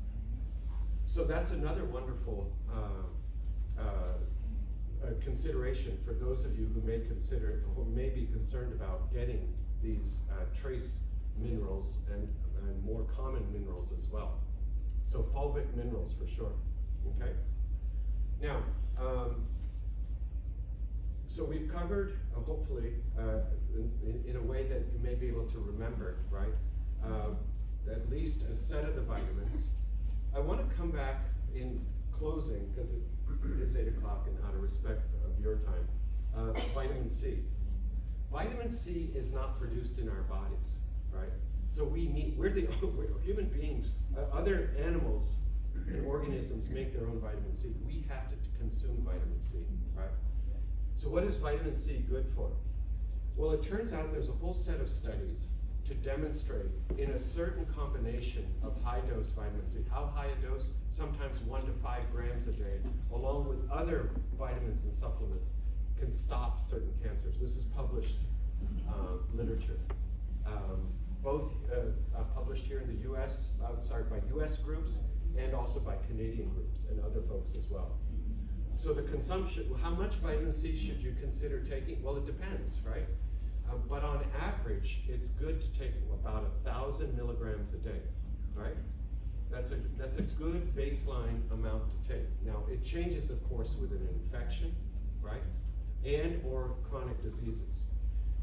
So that's another wonderful consideration for those of you who may consider, or may be concerned about getting these trace minerals and more common minerals as well. So fulvic minerals for sure, okay? Now, so we've covered, hopefully, in a way that you may be able to remember, right? At least a set of the vitamins. I want to come back in closing, because it is 8 o'clock and out of respect of your time, vitamin C. Vitamin C is not produced in our bodies, right? So we're human beings, other animals and organisms make their own vitamin C. We have to consume vitamin C, right? So what is vitamin C good for? Well, it turns out there's a whole set of studies to demonstrate in a certain combination of high dose vitamin C. How high a dose? Sometimes 1 to 5 grams a day, along with other vitamins and supplements, can stop certain cancers. This is published literature. Both published here in the US, by US groups, and also by Canadian groups and other folks as well. So the consumption, how much vitamin C should you consider taking? Well, it depends, right? But on average, it's good to take about 1,000 milligrams a day, right? That's a good baseline amount to take. Now, it changes, of course, with an infection, right? And or chronic diseases.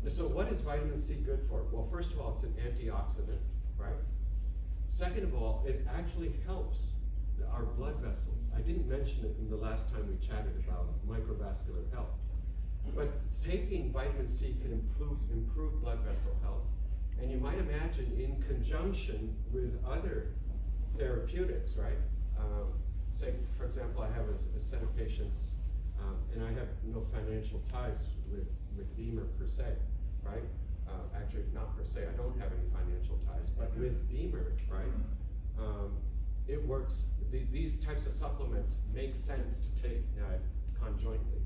So what is vitamin C good for? Well, first of all, it's an antioxidant, right? Second of all, it actually helps our blood vessels. I didn't mention it in the last time we chatted about microvascular health. But taking vitamin C can improve blood vessel health. And you might imagine in conjunction with other therapeutics, right? Say, for example, I have a set of patients, and I have no financial ties with Beamer per se, right? Actually, not per se, I don't have any financial ties, but with Beamer, right? It works, these types of supplements make sense to take conjointly.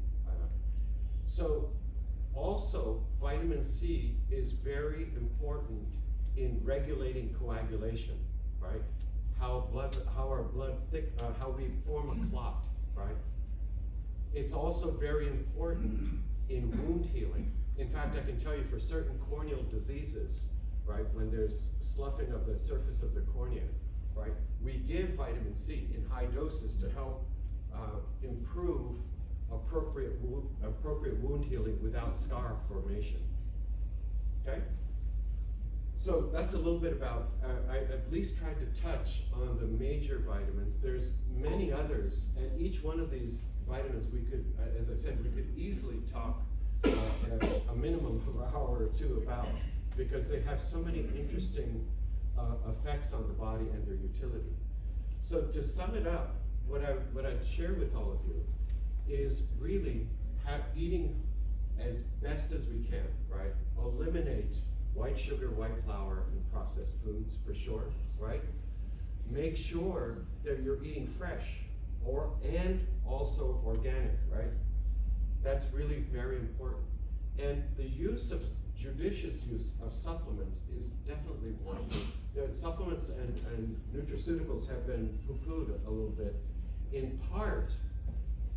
So also, vitamin C is very important in regulating coagulation, right? How our blood how we form a clot, right? It's also very important in wound healing. In fact, I can tell you for certain corneal diseases, right, when there's sloughing of the surface of the cornea, right, we give vitamin C in high doses to help improve appropriate wound healing without scar formation. Okay? So that's a little bit about, I at least tried to touch on the major vitamins. There's many others, and each one of these vitamins we could, as I said, we could easily talk a minimum of an hour or two about, because they have so many interesting effects on the body and their utility. So to sum it up, what I'd share with all of you is really eating as best as we can, right? Eliminate white sugar, white flour, and processed foods for sure, right? Make sure that you're eating fresh, and also organic, right? That's really very important. And the judicious use of supplements is definitely warranted. The supplements and nutraceuticals have been poo-pooed a little bit, in part,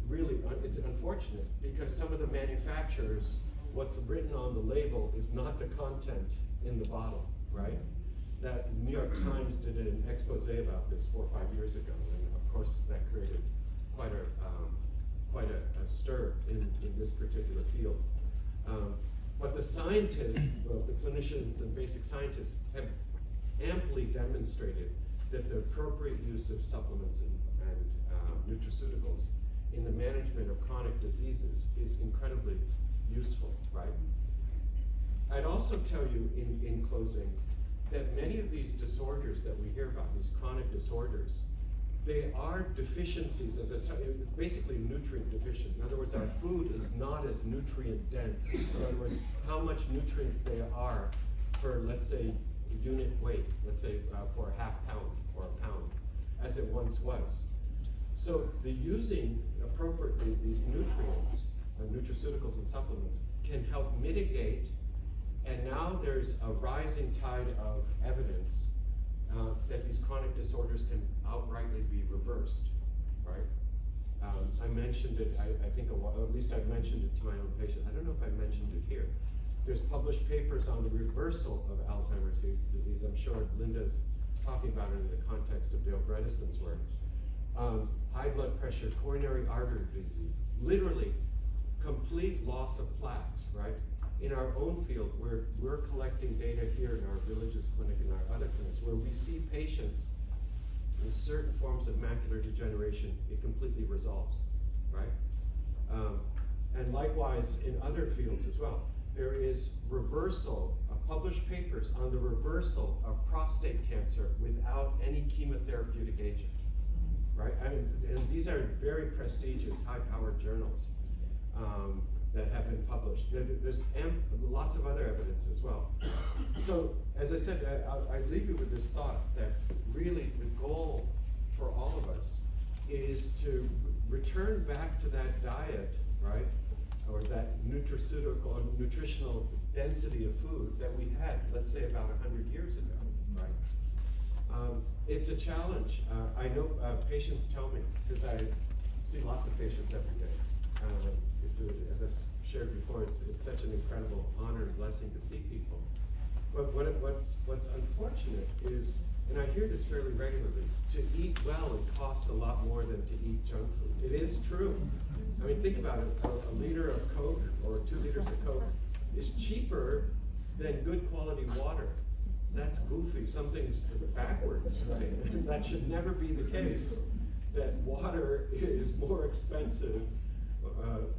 really, it's unfortunate, because some of the manufacturers, what's written on the label is not the content in the bottle, right? That New York Times did an expose about this 4 or 5 years ago, and of course that created quite a stir in this particular field. But the scientists, well, the clinicians and basic scientists have amply demonstrated that the appropriate use of supplements and nutraceuticals in the management of chronic diseases is incredibly useful, right? I'd also tell you in closing that many of these disorders that we hear about, these chronic disorders, they are deficiencies, as I said, it's basically nutrient deficient. In other words, our food is not as nutrient dense. In other words, how much nutrients they are per, let's say, unit weight, let's say for a half pound or a pound, as it once was. So the using appropriately these nutrients, nutraceuticals and supplements, can help mitigate, and now there's a rising tide of evidence that these chronic disorders can outrightly be reversed, right? I mentioned it, I think, at least I've mentioned it to my own patient. I don't know if I mentioned it here. There's published papers on the reversal of Alzheimer's disease. I'm sure Linda's talking about it in the context of Dale Bredesen's work. High blood pressure, coronary artery disease, literally complete loss of plaques, right? In our own field, we're collecting data here in our Villages Clinic and our other clinics where we see patients in certain forms of macular degeneration, it completely resolves, right? And likewise in other fields as well. There is reversal, published papers on the reversal of prostate cancer without any chemotherapeutic agent, right? I mean, and these are very prestigious, high-powered journals that have been published. There's lots of other evidence as well. So, as I said, I leave you with this thought that really the goal for all of us is to return back to that diet, right? Or that nutritional density of food that we had, let's say, about 100 years ago, right? It's a challenge. I know patients tell me, because I see lots of patients every day. As I shared before, it's such an incredible honor and blessing to see people. But what's unfortunate is, and I hear this fairly regularly, to eat well, it costs a lot more than to eat junk food. It is true. I mean, think about it. A liter of Coke or 2 liters of Coke is cheaper than good quality water. That's goofy. Something's backwards, right? That should never be the case. That water is more expensive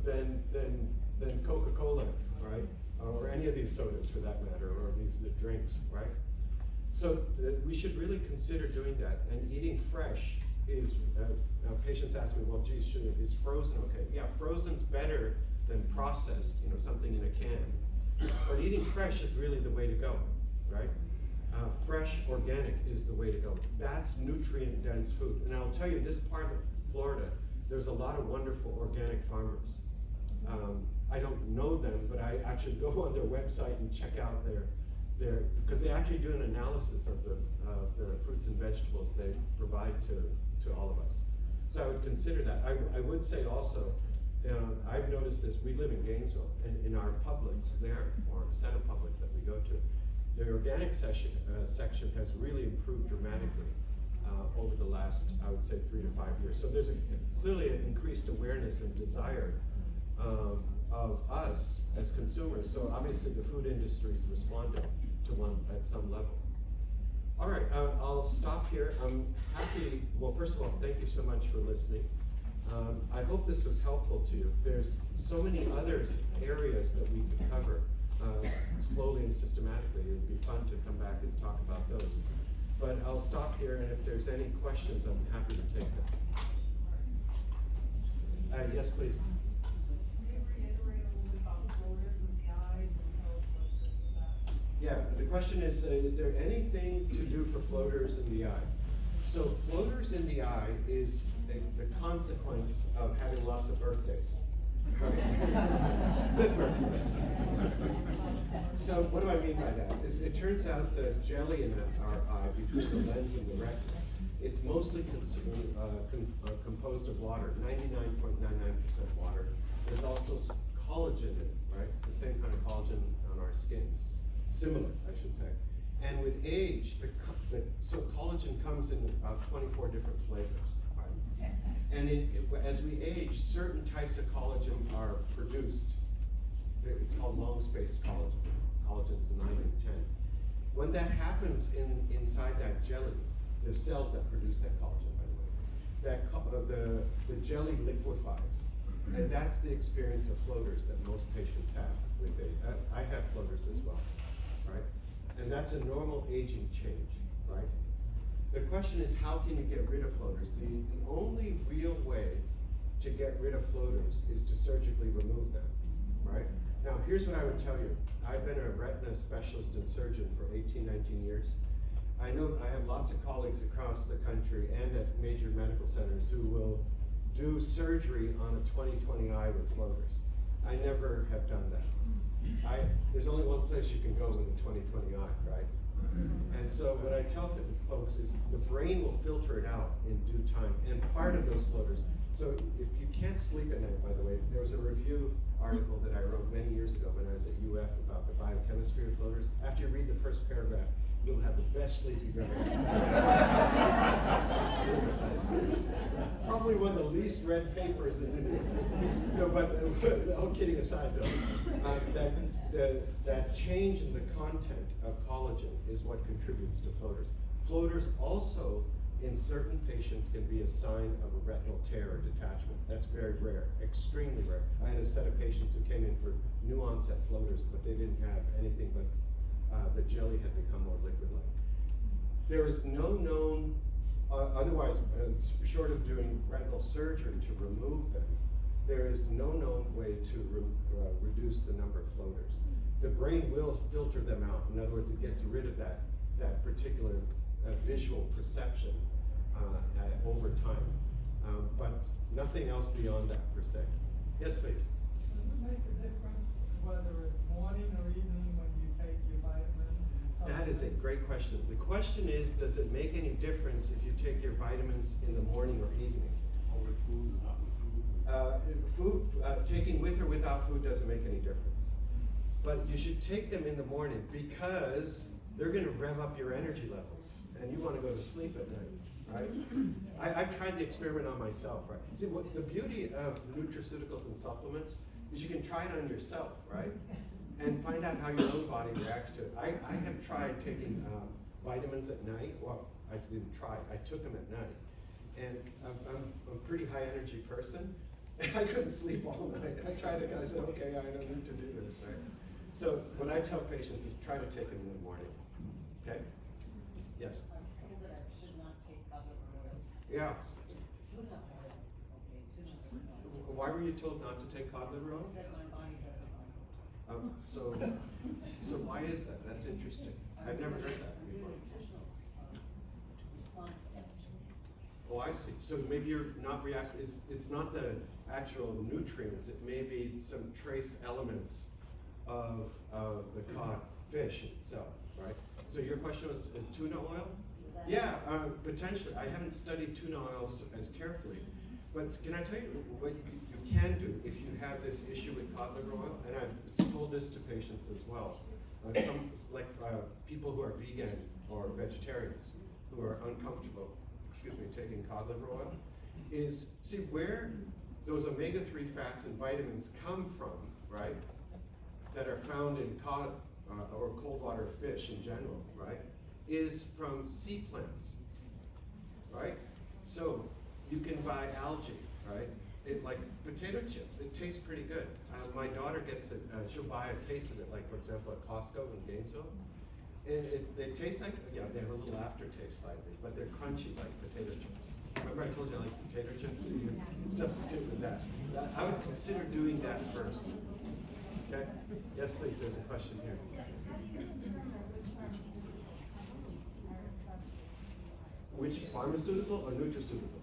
than Coca-Cola, right? Or any of these sodas for that matter, or these drinks, right? So we should really consider doing that. And eating fresh is, patients ask me, well, geez, is frozen okay? Yeah, frozen's better than processed, something in a can. But eating fresh is really the way to go, right? Fresh, organic is the way to go. That's nutrient-dense food. And I'll tell you, this part of Florida, there's a lot of wonderful organic farmers. I don't know them, but I actually go on their website and check out their because they actually do an analysis of the fruits and vegetables they provide to all of us. So I would consider that. I would say also, I've noticed this, we live in Gainesville, and in our Publix there, or set of Publix that we go to, the organic section has really improved dramatically over the last, I would say, 3 to 5 years. So there's clearly an increased awareness and desire of us as consumers. So obviously the food industry is responding to one at some level. All right, I'll stop here. I'm happy, well, first of all, thank you so much for listening. I hope this was helpful to you. There's so many other areas that we could cover slowly and systematically. It would be fun to come back and talk about those. But I'll stop here, and if there's any questions, I'm happy to take them. Yes, please. Yeah, the question is there anything to do for floaters in the eye? So floaters in the eye is the consequence of having lots of birthdays. Good birthdays. So what do I mean by that? It turns out the jelly in our eye, between the lens and the retina, it's mostly composed of water, 99.99% water. There's also collagen in it, right? It's the same kind of collagen on our skins. Similar, I should say. And with age, so collagen comes in about 24 different flavors, right? And as we age, certain types of collagen are produced. It's called long-spaced collagen. Collagens 9 and 10. When that happens inside that jelly, there's cells that produce that collagen, by the way. The jelly liquefies. And that's the experience of floaters that most patients have with age. I have floaters as well, right? And that's a normal aging change, right? The question is, how can you get rid of floaters? The only real way to get rid of floaters is to surgically remove them, right? Now, here's what I would tell you. I've been a retina specialist and surgeon for 18, 19 years. I know I have lots of colleagues across the country and at major medical centers who will do surgery on a 20/20 eye with floaters. I never have done that. There's only one place you can go with a 20/20 eye, right? And so what I tell folks is the brain will filter it out in due time, and part of those floaters. So if you can't sleep at night, by the way, there was a review article that I wrote many years ago when I was at UF about the biochemistry of floaters. After you read the first paragraph, you'll have the best sleep you've ever had. Probably one of the least read papers in the no, but all kidding aside though, that change in the content of collagen is what contributes to floaters. Floaters also, in certain patients, can be a sign of a retinal tear or detachment. That's very rare, extremely rare. I had a set of patients who came in for new onset floaters, but they didn't have anything but the jelly had become more liquid-like. There is no known, otherwise, short of doing retinal surgery to remove them, there is no known way to reduce the number of floaters. The brain will filter them out. In other words, it gets rid of that particular visual perception over time, but nothing else beyond that per se. Yes, please. Does it make a difference whether it's morning or evening when you take your vitamins and That is a great question. The question is, does it make any difference if you take your vitamins in the morning or evening? Or with food, not with food? Taking with or without food doesn't make any difference. But you should take them in the morning because they're going to rev up your energy levels, and you want to go to sleep at night, right? I've tried the experiment on myself, right? See, what the beauty of nutraceuticals and supplements is you can try it on yourself, right? And find out how your own body reacts to it. I have tried taking vitamins at night. Well, I didn't try. I took them at night, and I'm a pretty high energy person. I couldn't sleep all night. I tried it. I said, okay, I don't need to do this, right? So what I tell patients is try to take them in the morning. Okay? Yes. I was told that I should not take cod liver oil. Yeah. Tuna oil. Okay, tuna oil. Why were you told not to take cod liver oil? That my body doesn't like. So why is that? That's interesting. I've never heard that before. Nutritional response test. Oh, I see. So maybe you're not reacting. It's not the actual nutrients. It may be some trace elements of the cod fish itself, right? So your question was tuna oil? Yeah, potentially. I haven't studied tuna oils as carefully, but can I tell you what you can do if you have this issue with cod liver oil? And I've told this to patients as well. People who are vegan or vegetarians who are uncomfortable, taking cod liver oil, is see where those omega-3 fats and vitamins come from, right? That are found in cod or cold water fish in general, right? Is from sea plants, right? So you can buy algae, right? Like potato chips, it tastes pretty good. My daughter gets it, she'll buy a case of it, like for example at Costco in Gainesville. And they taste like, yeah, they have a little aftertaste slightly, but they're crunchy like potato chips. Remember I told you I like potato chips, so you can substitute with that. I would consider doing that first. Okay? Yes, please, there's a question here. Which pharmaceutical or nutraceutical?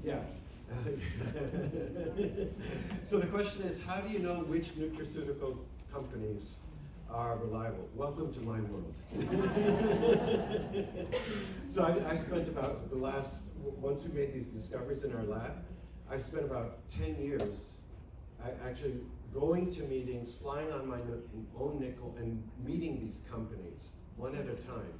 Yeah. So the question is, how do you know which nutraceutical companies are reliable? Welcome to my world. So I spent about the last, once we made these discoveries in our lab, I spent about 10 years actually going to meetings, flying on my own nickel, and meeting these companies one at a time.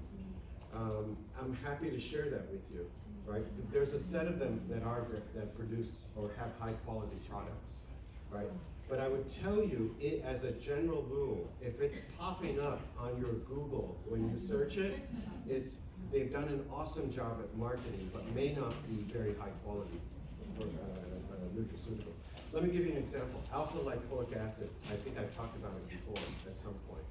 I'm happy to share that with you, right? There's a set of them that produce or have high quality products, right? But I would tell you, as a general rule, if it's popping up on your Google when you search it, they've done an awesome job at marketing, but may not be very high quality for nutraceuticals. Let me give you an example. Alpha lipoic acid, I think I've talked about it before at some point.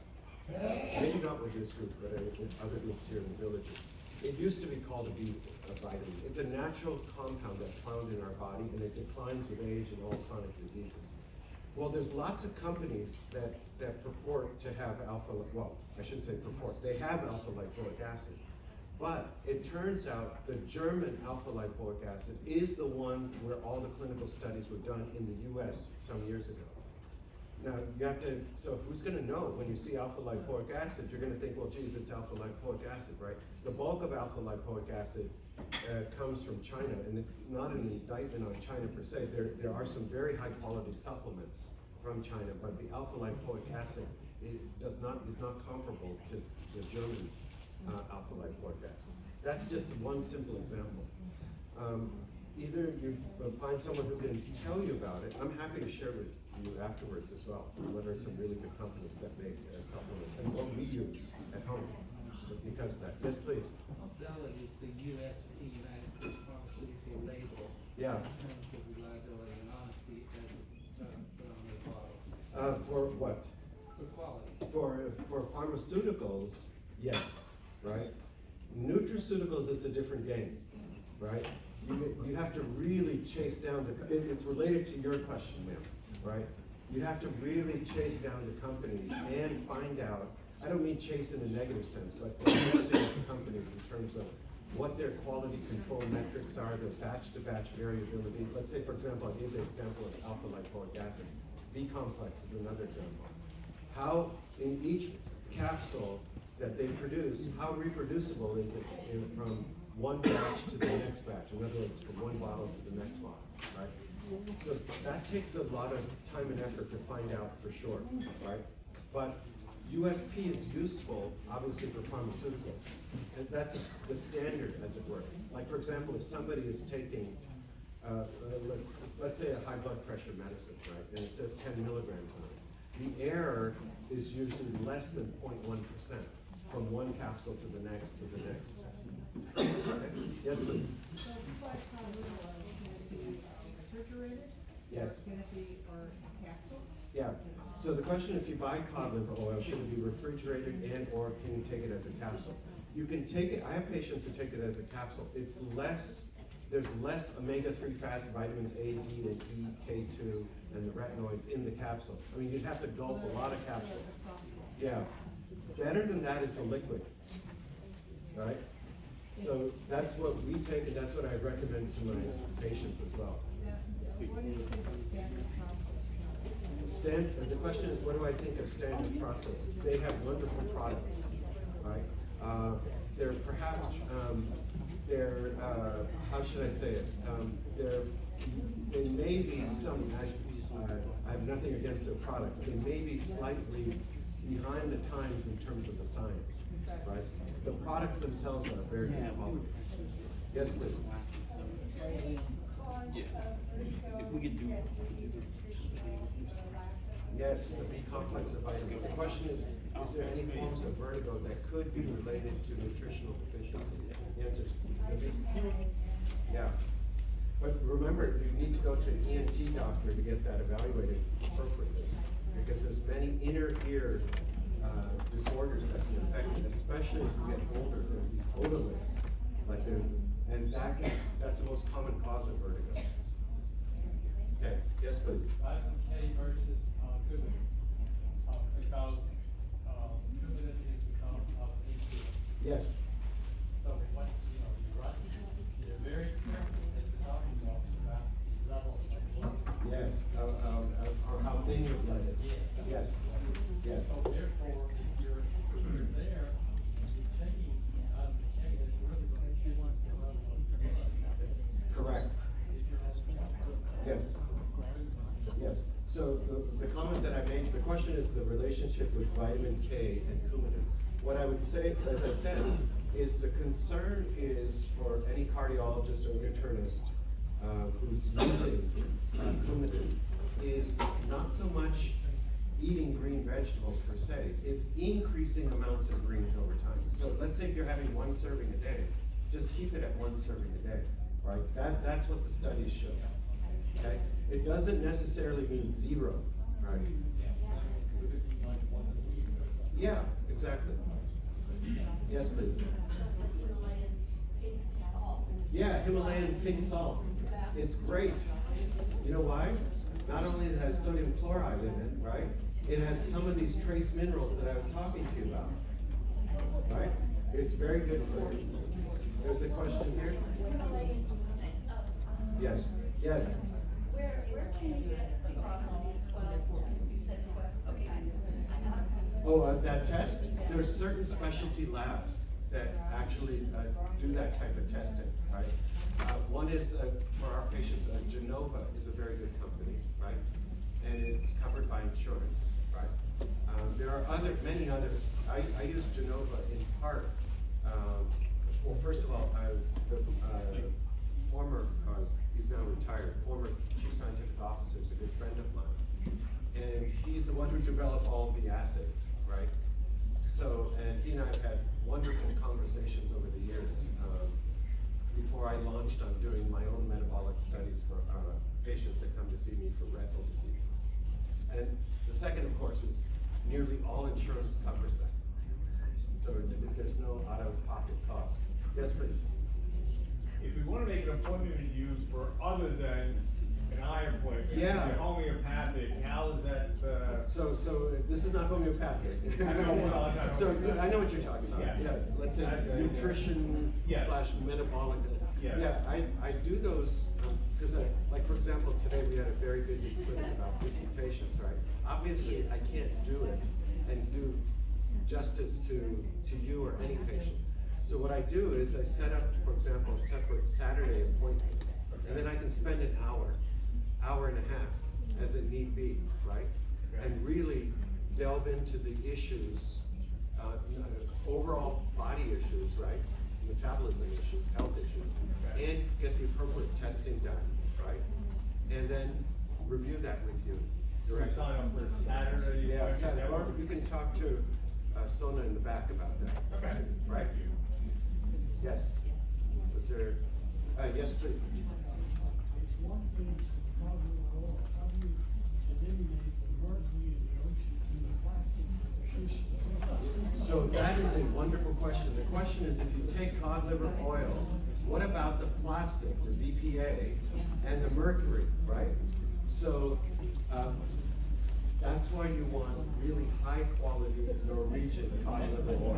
Maybe not with this group, but with other groups here in the villages. It used to be called a B vitamin. It's a natural compound that's found in our body, and it declines with age and all chronic diseases. Well, there's lots of companies that purport to have I shouldn't say purport, they have alpha lipoic acid. But it turns out the German alpha lipoic acid is the one where all the clinical studies were done in the US some years ago. Now, so who's gonna know when you see alpha lipoic acid, you're gonna think, well, geez, it's alpha lipoic acid, right? The bulk of alpha lipoic acid comes from China, and it's not an indictment on China per se. There are some very high quality supplements from China, but the alpha lipoic acid is not comparable to the German alpha lipoic acid. That's just one simple example. Either you find someone who can tell you about it. I'm happy to share with you afterwards as well what are some really good companies that make supplements and what we use at home because of that. Yes, please. That is the USP, United States Pharmaceutical label. Yeah. In terms of reliability and honesty as it's put on the bottle. For what? For quality. For pharmaceuticals, yes, right? Nutraceuticals, it's a different game, right? You have to really chase down it's related to your question, ma'am, right? You have to really chase down the companies and find out, I don't mean chase in a negative sense, but investing in the companies in terms of what their quality control metrics are, their batch-to-batch variability. Let's say, for example, I gave the example of alpha lipoic acid. B complex is another example. How in each capsule that they produce, how reproducible is it from one batch to the next batch? In other words, from one bottle to the next bottle, right? So that takes a lot of time and effort to find out for sure, right? But USP is useful, obviously, for pharmaceuticals. And that's the standard, as it were. Like, for example, if somebody is taking, let's say a high blood pressure medicine, right? And it says 10 milligrams on it. The error is usually less than 0.1% from one capsule to the next to the next. Okay. Yes, please. So Cod Liver Oil, can it be refrigerated? Yes. Can it be, or capsule? Yeah. So the question, if you buy cod liver oil, should it be refrigerated and or can you take it as a capsule? You can take it, I have patients who take it as a capsule. It's less, there's less omega-3 fats, vitamins A, D, and E, K2, and the retinoids in the capsule. I mean, you'd have to gulp a lot of capsules. Yeah. Better than that is the liquid, right? So that's what we take, and that's what I recommend to my patients as well. What do you think of standard process? The question is, what do I think of Standard Process? They have wonderful products, right? They're perhaps, how should I say it? They may be some, I have nothing against their products, they may be slightly behind the times in terms of the science, right? The products themselves are very good quality. Yes, please. If we could do. Yes, the B complex of vitamins. The question is there any forms of vertigo that could be related to nutritional deficiency? The answer is yeah. But remember, you need to go to an ENT doctor to get that evaluated appropriately, because there's many inner ear disorders that can affect it, especially as we get older. There's these odorless, and that's the most common cause of vertigo. Okay, yes, please. Vitamin K versus Coumadin. Because Coumadin is because of AQ. Yes. So what, you're right. They're very careful that you're talking about Yes. Yes. So the comment that I made, the question is the relationship with vitamin K and coumadin. What I would say, as I said, is the concern is for any cardiologist or internist who's using coumadin is not so much eating green vegetables per se, it's increasing amounts of greens over time. So let's say if you're having 1 serving a day, just keep it at 1 serving a day, right? That's what the studies show. Okay? It doesn't necessarily mean 0, right? Yeah, exactly. Yes, please. Yeah, Himalayan pink salt. It's great. You know why? Not only it has sodium chloride in it, right? It has some of these trace minerals that I was talking to you about, right? It's very good for you. There's a question here? Yes, yes. Where can you get the B12 test? You said Oh, that test? There's certain specialty labs that actually do that type of testing, right? One is, for our patients, Genova is a very good company, right? And it's covered by insurance, right? There are many others. I use Genova in part, well, first of all, the former, he's now retired, former chief scientific officer is a good friend of mine. And he's the one who developed all the assays, right? So, and he and I have had wonderful conversations over the years before I launched on doing my own metabolic studies for patients that come to see me for retinal diseases. And the second, of course, is nearly all insurance covers that. So there's no out-of-pocket cost. Yes, please. If we want to make an appointment with you for other than an eye appointment, Yeah. homeopathic, how is that? So this is not homeopathic. I know, well, no. So I know what you're talking about. Yeah. Let's say nutrition Yes. / metabolic. Yeah. Yeah, I do those because like for example, today we had a very busy clinic, about 50 patients, right? Obviously, I can't do it and do justice to you or any patient. So what I do is I set up, for example, a separate Saturday appointment, and then I can spend an hour and a half as it need be, right? And really delve into the issues, overall body issues, right? Metabolism issues, health issues, and get the appropriate testing done, right? And then review that with you. Do I sign up for Saturday? Yeah, Saturday. Or you can talk to Sona in the back about that. Okay. Right? Yes. Was there? Yes, please. One thing about how do you eliminate the mercury in the ocean and the plastic fish? So that is a wonderful question. The question is, if you take cod liver oil, what about the plastic, the BPA, and the mercury, right? So that's why you want really high quality Norwegian cod liver oil.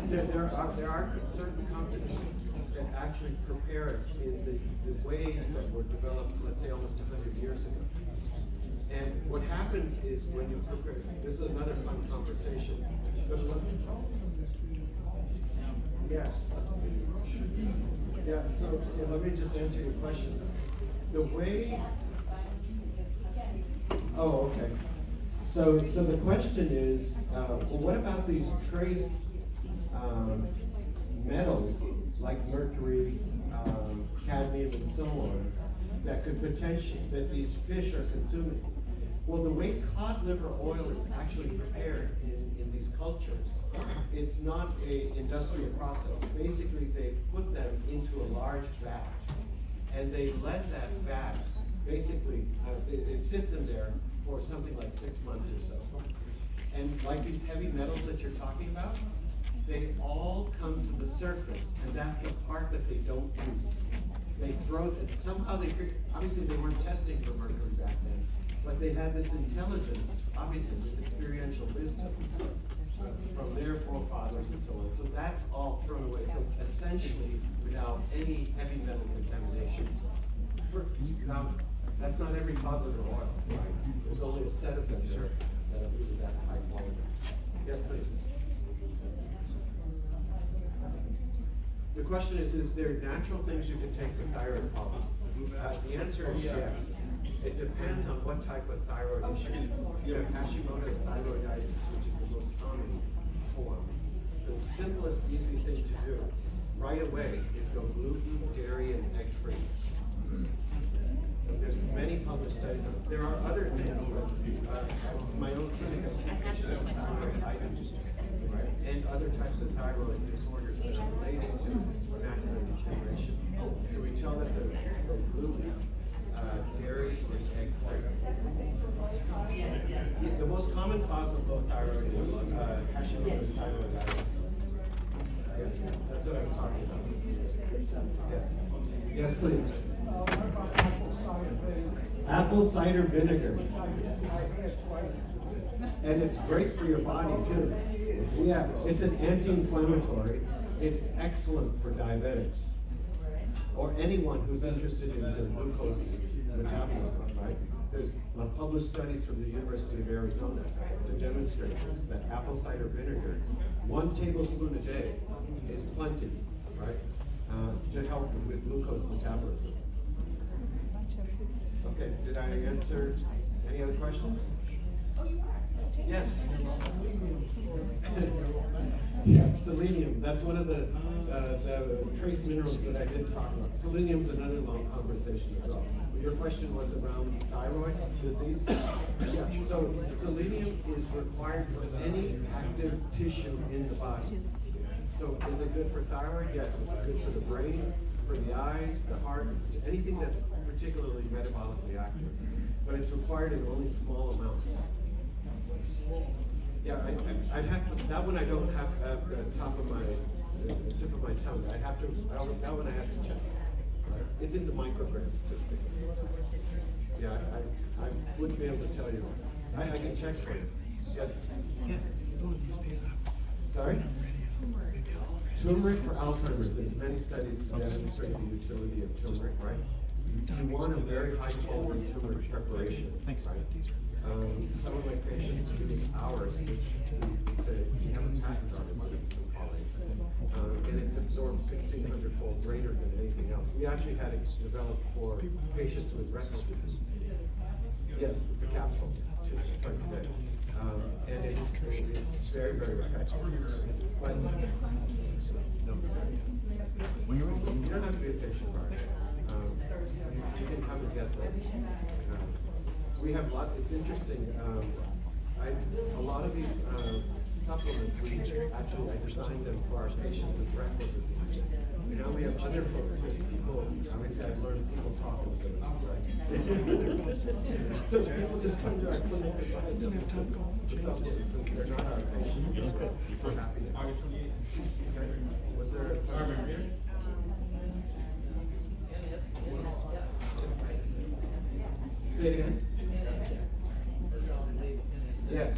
there are certain companies that actually prepare it in the ways that were developed, let's say, almost 100 years ago. And what happens is when you prepare, this is another fun conversation. Yes. Yeah, so let me just answer your question. The way, oh, okay. So the question is, well, what about these trace metals like mercury, cadmium, and so on, that could potentially, that these fish are consuming? Well, the way cod liver oil is actually prepared in these cultures, it's not an industrial process. Basically, they put them into a large vat, and they let that vat, basically, it sits in there for something like 6 months or so. And like these heavy metals that you're talking about, they all come to the surface, and that's the part that they don't use. They throw it, somehow obviously they weren't testing for mercury back then, but they had this intelligence, obviously this experiential wisdom from their forefathers and so on. So that's all thrown away. So it's essentially without any heavy metal contamination. Now, that's not every cod liver oil, right? There's only a set of them that are really that high quality. Yes, please. The question is there natural things you can take for thyroid problems? The answer is yes. It depends on what type of thyroid issue. If you have Hashimoto's thyroiditis, which is the most common form, the simplest, easy thing to do right away is go gluten, dairy, and egg-free. There's many published studies on it. There are other things, but in my own clinic, I see patients with thyroiditis, right, and other types of thyroid disorders that are related to macular degeneration. So we tell them to go gluten, dairy, and egg-free. The most common cause of low thyroid is Hashimoto's thyroiditis. Yeah, that's what I was talking about. Yes, yes, please. What about apple cider vinegar? Apple cider vinegar. I had twice. And it's great for your body too. Yeah, it's an anti-inflammatory. It's excellent for diabetics. Or anyone who's interested in the glucose metabolism, right? There's published studies from the University of Arizona to demonstrate this, that apple cider vinegar, 1 tablespoon a day is plenty, right? To help with glucose metabolism. Okay, did I answer any other questions? Yes. Yes, selenium. That's one of the trace minerals that I did talk about. Selenium's another long conversation as well. Your question was around thyroid disease. Yeah, so selenium is required for any active tissue in the body. So is it good for thyroid? Yes. Is it good for the brain, for the eyes, the heart, anything that's particularly metabolically active? But it's required in only small amounts. Yeah, I'd have to, that one I don't have at the tip of my tongue. That one I have to check. It's in the micrograms too. Yeah, I wouldn't be able to tell you. I can check for you. Yes? Sorry? Turmeric for Alzheimer's. There's many studies to demonstrate the utility of turmeric, right? You want a very high quality turmeric preparation, right? Some of my patients use ours, which we have a patent on it, but it's some colleagues. And it's absorbed 1,600-fold greater than anything else. We actually had it developed for patients with retinal disease. Yes, it's a capsule, twice a day. And it's very, very effective. But, no. You don't have to be a patient of ours. You can come and get those. We have it's interesting. A lot of these supplements, I designed them for our patients with retinal disease. And now we have other folks, people, obviously I've learned people talk with them, right? So people just come to our clinic and buy them the supplements, and they're not our patients. We're happy to. Okay. Was there a question? Say it again. Yes.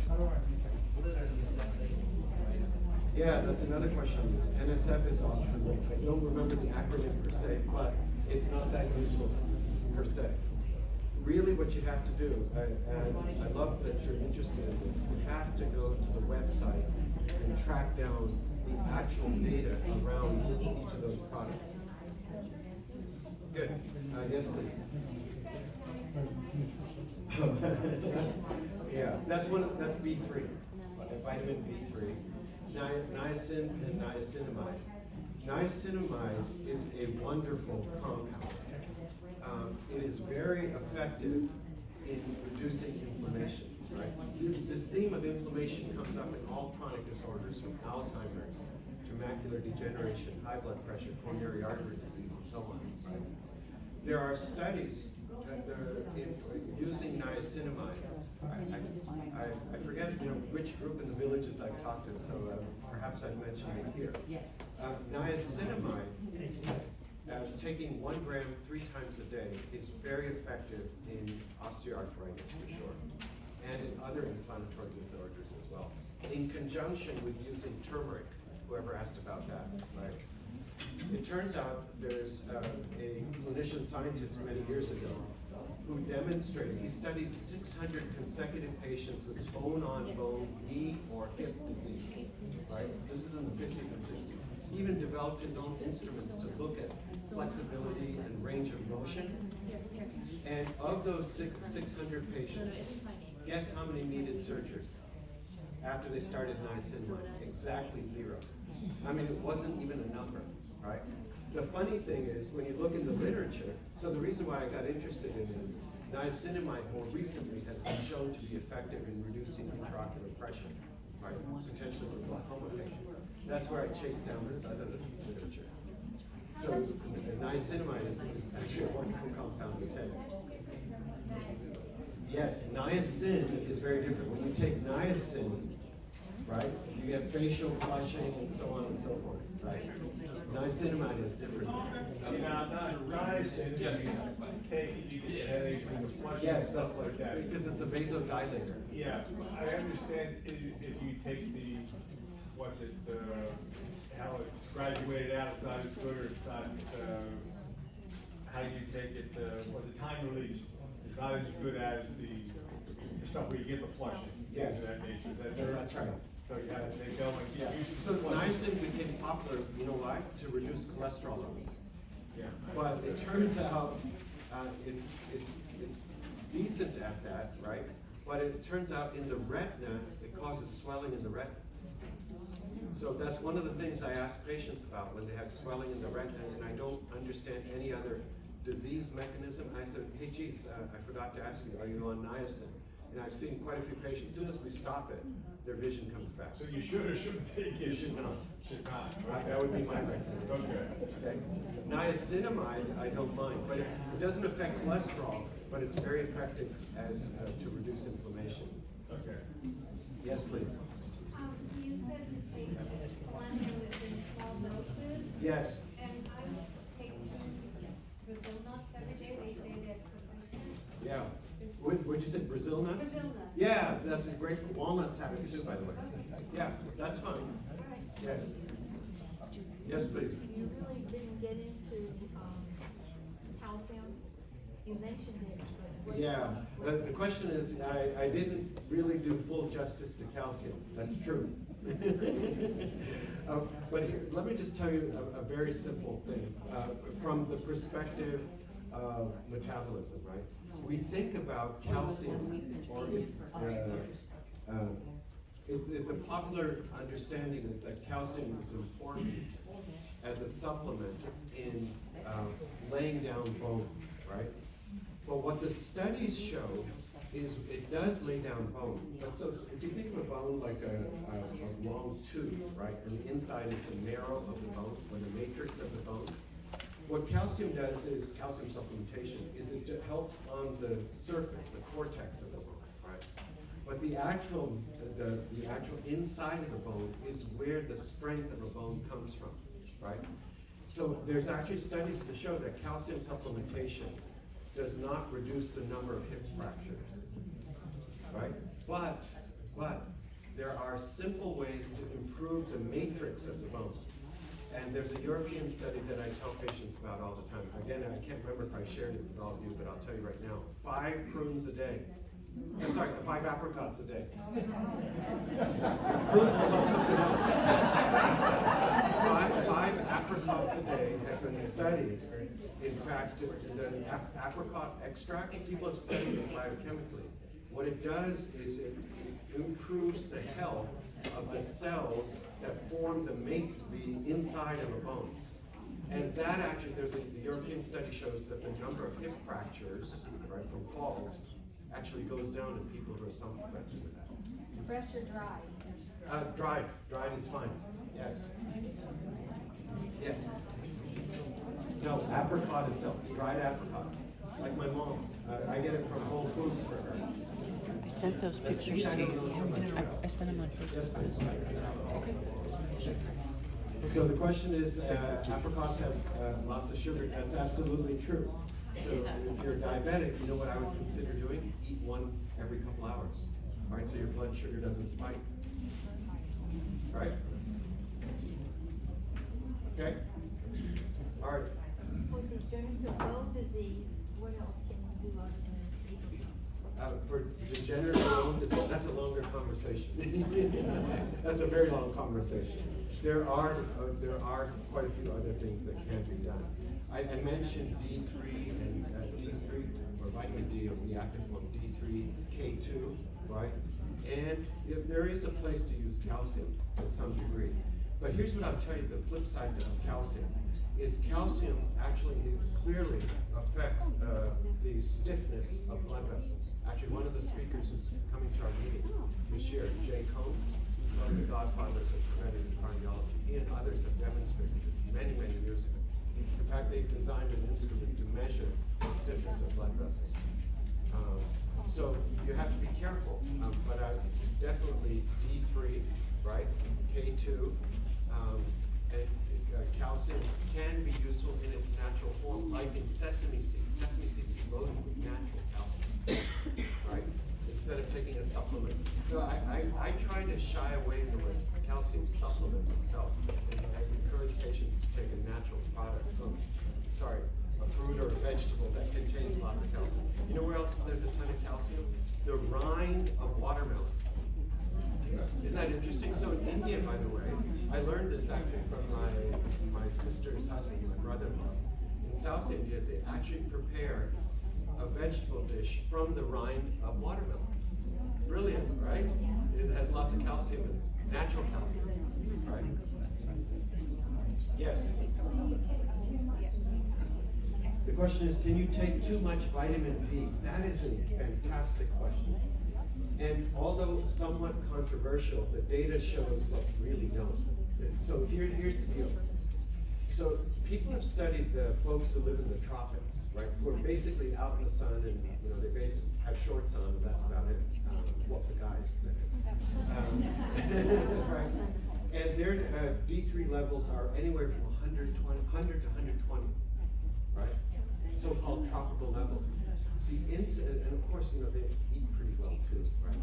Yeah, that's another question. This NSF is often, I don't remember the acronym per se, but it's not that useful per se. Really what you have to do, and I love that you're interested in this, you have to go to the website and track down the actual data around each of those products. Good. Yes, please. That's B3, vitamin B3, niacin and niacinamide. Niacinamide is a wonderful compound. It is very effective in reducing inflammation. Right? This theme of inflammation comes up in all chronic disorders, from Alzheimer's to macular degeneration, high blood pressure, coronary artery disease, and so on. Right? There are studies that are using niacinamide. I forget which group in the villages I've talked to, so perhaps I've mentioned it here. Yes. Niacinamide, taking 1 gram 3 times a day, is very effective in osteoarthritis for sure, and in other inflammatory disorders as well. In conjunction with using turmeric, whoever asked about that, right? It turns out there's a clinician scientist many years ago who demonstrated, he studied 600 consecutive patients with bone-on-bone knee or hip disease, right? This is in the 50s and 60s. He even developed his own instruments to look at flexibility and range of motion. And of those 600 patients, guess how many needed surgery after they started niacinamide? Exactly 0. I mean, it wasn't even a number, right? The funny thing is, when you look in the literature, so the reason why I got interested in it is, niacinamide more recently has been shown to be effective in reducing intraocular pressure, right? Potentially for glaucoma patients. That's where I chased down this other literature. So niacinamide is actually a wonderful compound to take. Yes, niacin is very different. When you take niacin, right, you get facial flushing and so on and so forth, right? Niacinamide is different. Niacin, you take it, you get headaches and the flushing and Yes, stuff like that. because it's a vasodilator. Yeah, I understand if you take the, what's it, how it's graduated out, it's not as good, or it's not, how you take it, or the time release, it's not as good as the stuff where you get the flushing. Yes. Things of that nature. Is that true? That's right. So you have to take that one. Yeah, so niacin became popular, you know why? To reduce cholesterol levels. Yeah. But it turns out, it's decent at that, right? But it turns out in the retina, it causes swelling in the retina. So that's one of the things I ask patients about when they have swelling in the retina, and I don't understand any other disease mechanism. I said, hey, geez, I forgot to ask you, are you on niacin? And I've seen quite a few patients, as soon as we stop it, their vision comes back. So you should or shouldn't take it? You should not. Should not. That would be my recommendation. Okay. Okay. Niacinamide, I don't mind, but it doesn't affect cholesterol, but it's very effective as to reduce inflammation. Okay. Yes, please. You said to take one within 12 doses, Yes. and I would take 2 Brazil nuts every day. They say that's sufficient. Yeah. Would you say Brazil nuts? Brazil nuts. Yeah, that's a great. Walnuts have it too, by the way. Yeah, that's fine. All right. Yes. Yes, please. You really didn't get into calcium. You mentioned it, but what? Yeah, the question is, I didn't really do full justice to calcium. That's true. But here, let me just tell you a very simple thing from the perspective of metabolism, right? We think about calcium, or the popular understanding is that calcium is important as a supplement in laying down bone, right? But what the studies show is it does lay down bone. But so if you think of a bone like a long tube, right? And the inside is the marrow of the bone, or the matrix of the bones. What calcium does is, calcium supplementation, is it helps on the surface, the cortex of the bone, right? But the actual inside of the bone is where the strength of a bone comes from, right? So there's actually studies to show that calcium supplementation does not reduce the number of hip fractures, right? But there are simple ways to improve the matrix of the bone. And there's a European study that I tell patients about all the time. Again, I can't remember if I shared it with all of you, but I'll tell you right now. 5 prunes a day. Oh, sorry, 5 apricots a day. Prunes will help something else. 5 apricots a day have been studied. In fact, the apricot extract, people have studied it biochemically. What it does is it improves the health of the cells that form the inside of a bone. And that actually, the European study shows that the number of hip fractures, right, from falls, actually goes down in people who are affected with that. Fresh or dry? Dried. Dried is fine. Yes. Yeah. No, apricot itself, dried apricots. Like my mom. I get it from Whole Foods for her. I sent those pictures to you. I sent them on Facebook. So the question is, apricots have lots of sugar. That's absolutely true. So if you're diabetic, you know what I would consider doing? Eat one every couple hours. All right, so your blood sugar doesn't spike. All right? Okay? All right. For degenerative bone disease, what else can you do other than For degenerative bone disease, that's a longer conversation. That's a very long conversation. There are quite a few other things that can be done. I mentioned D3 and D3, or vitamin D of the active form, D3, K2, right? And there is a place to use calcium to some degree. But here's what I'll tell you, the flip side of calcium is calcium actually clearly affects the stiffness of blood vessels. Actually, one of the speakers who's coming to our meeting this year, Jay Cohn, who's one of the godfathers of preventative cardiology, he and others have demonstrated this many, many years ago. In fact, they've designed an instrument to measure the stiffness of blood vessels. So you have to be careful, but definitely D3, right? K2, and calcium can be useful in its natural form, like in sesame seeds. Sesame seed is loaded with natural calcium, right? Instead of taking a supplement. So I try to shy away from a calcium supplement itself, and I encourage patients to take a natural product from, a fruit or a vegetable that contains lots of calcium. You know where else there's a ton of calcium? The rind of watermelon. Isn't that interesting? So in India, by the way, I learned this actually from my sister's husband, my brother-in-law. In South India, they actually prepare a vegetable dish from the rind of watermelon. Brilliant, right? It has lots of calcium in it, natural calcium, right? Yes? The question is, can you take too much vitamin D? That is a fantastic question. And although somewhat controversial, the data shows that really don't. So here's the deal. So people have studied the folks who live in the tropics, right? Who are basically out in the sun and they basically have shorts on, and that's about it. Well, the guys, that is. Right. And their D3 levels are anywhere from 100 to 120, right? So-called tropical levels. The incidence, and of course, they eat pretty well too, right?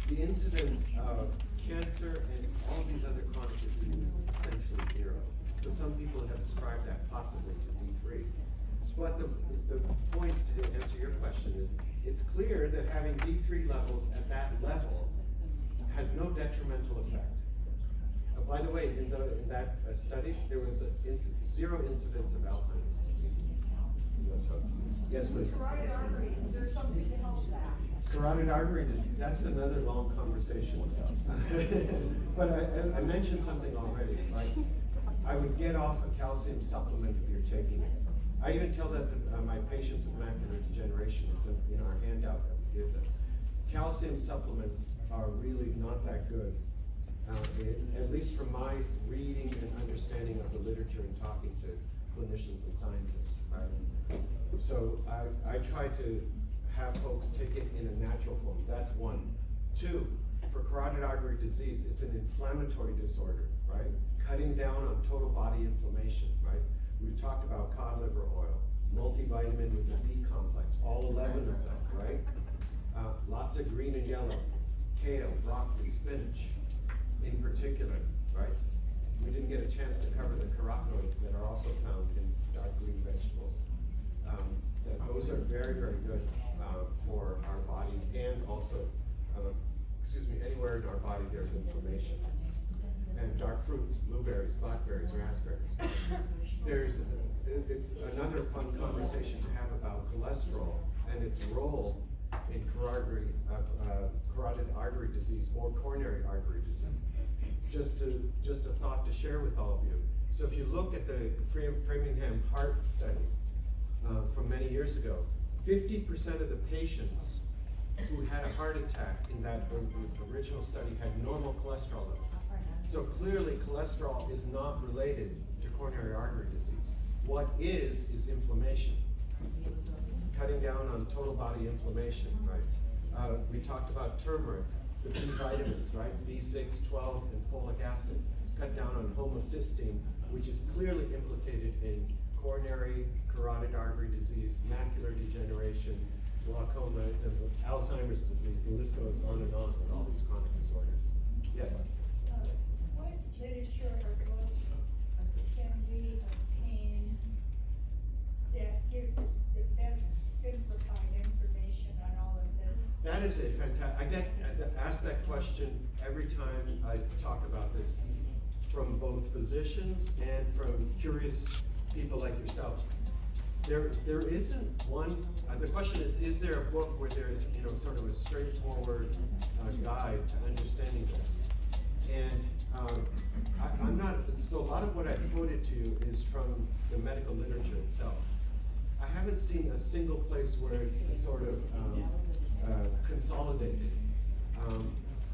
The incidence of cancer and all these other chronic diseases is essentially zero. So some people have ascribed that possibly to D3. But the point to answer your question is, it's clear that having D3 levels at that level has no detrimental effect. By the way, in that study, there was zero incidence of Alzheimer's disease in those folks. Yes, please. Carotid artery, is there something to help that? Carotid artery disease, that's another long conversation. But I mentioned something already, right? I would get off a calcium supplement if you're taking it. I even tell that to my patients with macular degeneration. It's in our handout that we give this. Calcium supplements are really not that good, at least from my reading and understanding of the literature and talking to clinicians and scientists, right? So I try to have folks take it in a natural form. That's one. Two, for carotid artery disease, it's an inflammatory disorder, right? Cutting down on total body inflammation, right? We've talked about cod liver oil, multivitamin with the B complex, all 11 of them, right? Lots of green and yellow, kale, broccoli, spinach, in particular, right? We didn't get a chance to cover the carotenoids that are also found in dark green vegetables. Those are very, very good for our bodies, and also, anywhere in our body there's inflammation. And dark fruits, blueberries, blackberries, raspberries. It's another fun conversation to have about cholesterol and its role in carotid artery disease or coronary artery disease. Just a thought to share with all of you. So if you look at the Framingham Heart study from many years ago, 50% of the patients who had a heart attack in that original study had normal cholesterol levels. So clearly cholesterol is not related to coronary artery disease. What is inflammation. Cutting down on total body inflammation, right? We talked about turmeric, the B vitamins, right? B6, 12, and folic acid. Cut down on homocysteine, which is clearly implicated in coronary, carotid artery disease, macular degeneration, glaucoma, and Alzheimer's disease. The list goes on and on with all these chronic disorders. Yes? What literature or book can we obtain that gives us the best simplified information on all of this? That is a fantastic, I get asked that question every time I talk about this. from both physicians and from curious people like yourself. There isn't one, the question is there a book where there's, you know, sort of a straightforward guide to understanding this? And I'm not, so a lot of what I quoted to you is from the medical literature itself. I haven't seen a single place where it's sort of consolidated.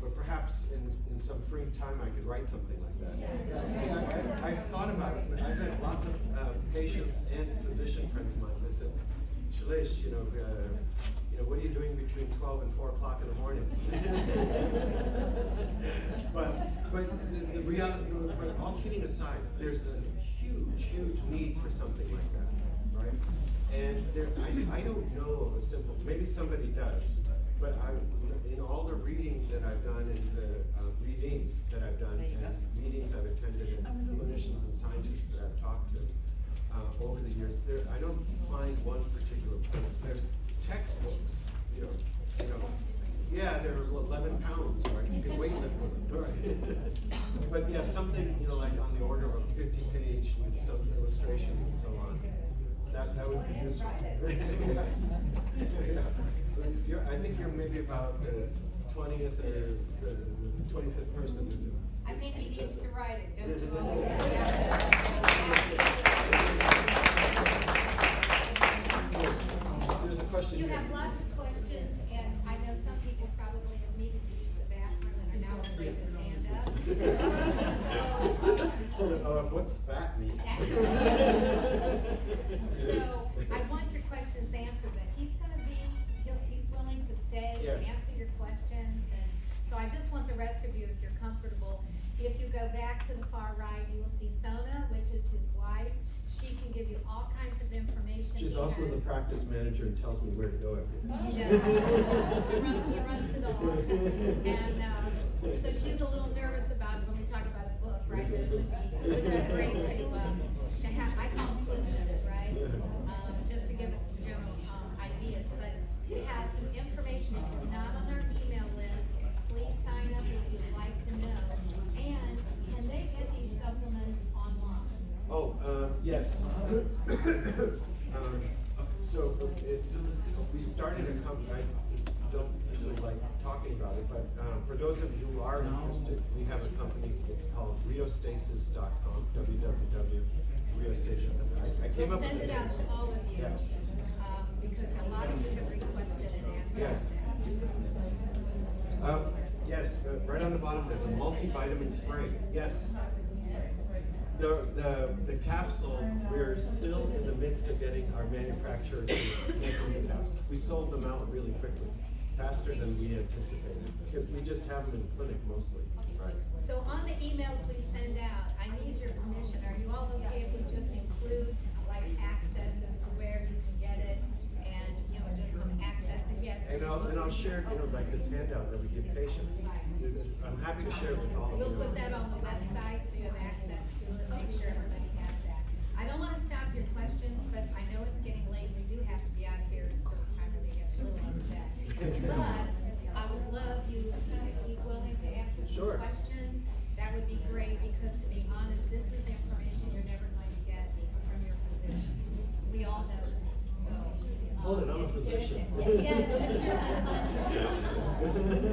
But perhaps in some free time I could write something like that. See, I've thought about it. I've had lots of patients and physician friends of mine that said, Shalesh, you know, what are you doing between 12 and 4 o'clock in the morning? but the reality, but all kidding aside, there's a huge need for something like that, right? And I don't know of a simple, maybe somebody does, but in all the reading that I've done and the readings that I've done and meetings I've attended and clinicians and scientists that I've talked to over the years, I don't find one particular place. There's textbooks, you know, yeah, they're 11 pounds, right? You can weight lift with them, right? But yeah, something, you know, like on the order of a 50-page with some illustrations and so on. That would be useful. Yeah. I think you're maybe about the 20th or the 25th person to. I think he needs to write it, don't you? There's a question You here. have lots of questions, and I know some people probably have needed to use the bathroom and are now afraid to stand up. So, What's that mean? so I want your questions answered, but he's willing to stay Yes. and answer your questions, and so I just want the rest of you, if you're comfortable, if you go back to the far right, you will see Sona, which is his wife. She can give you all kinds of information. She's also the practice manager and tells me where to go every day. She does. She runs it all. And so she's a little nervous about when we talk about the book, right? But it would be great to have, I call them cliff notes, right? Just to give us some general ideas. But you have some information. If you're not on our email list, please sign up if you'd like to know. And can they get these supplements online? Oh, yes. So we started a company, I don't usually like talking about it, but for those of you who are interested, we have a company, it's called rheostasis.com, www.rheostasis.com. I came We'll up send with it out to all of you, Yeah. because a lot of you have requested and asked. Yes. Yes, right on the bottom there's a multivitamin spray. Yes. The capsule, we're still in the midst of getting our manufacturer to make new capsules. We sold them out really quickly, faster than we anticipated, because we just have them in clinic mostly, right? So on the emails we send out, I need your permission. Are you all okay if we just include like access as to where you can get it and, you know, just some access to get it? And I'll share, you know, like this handout that we give patients. I'm happy to share it with all of you. We'll put that on the website so you have access to it, make sure everybody has that. I don't want to stop your questions, but I know it's getting late. We do have to be out here at a certain time or they get a little upset. But I would love you, if he's willing to answer some Sure. questions, that would be great, because to be honest, this is information you're never going to get from your physician. We all know that, so. Hold it, I'm a physician. Yes, but you're unusual.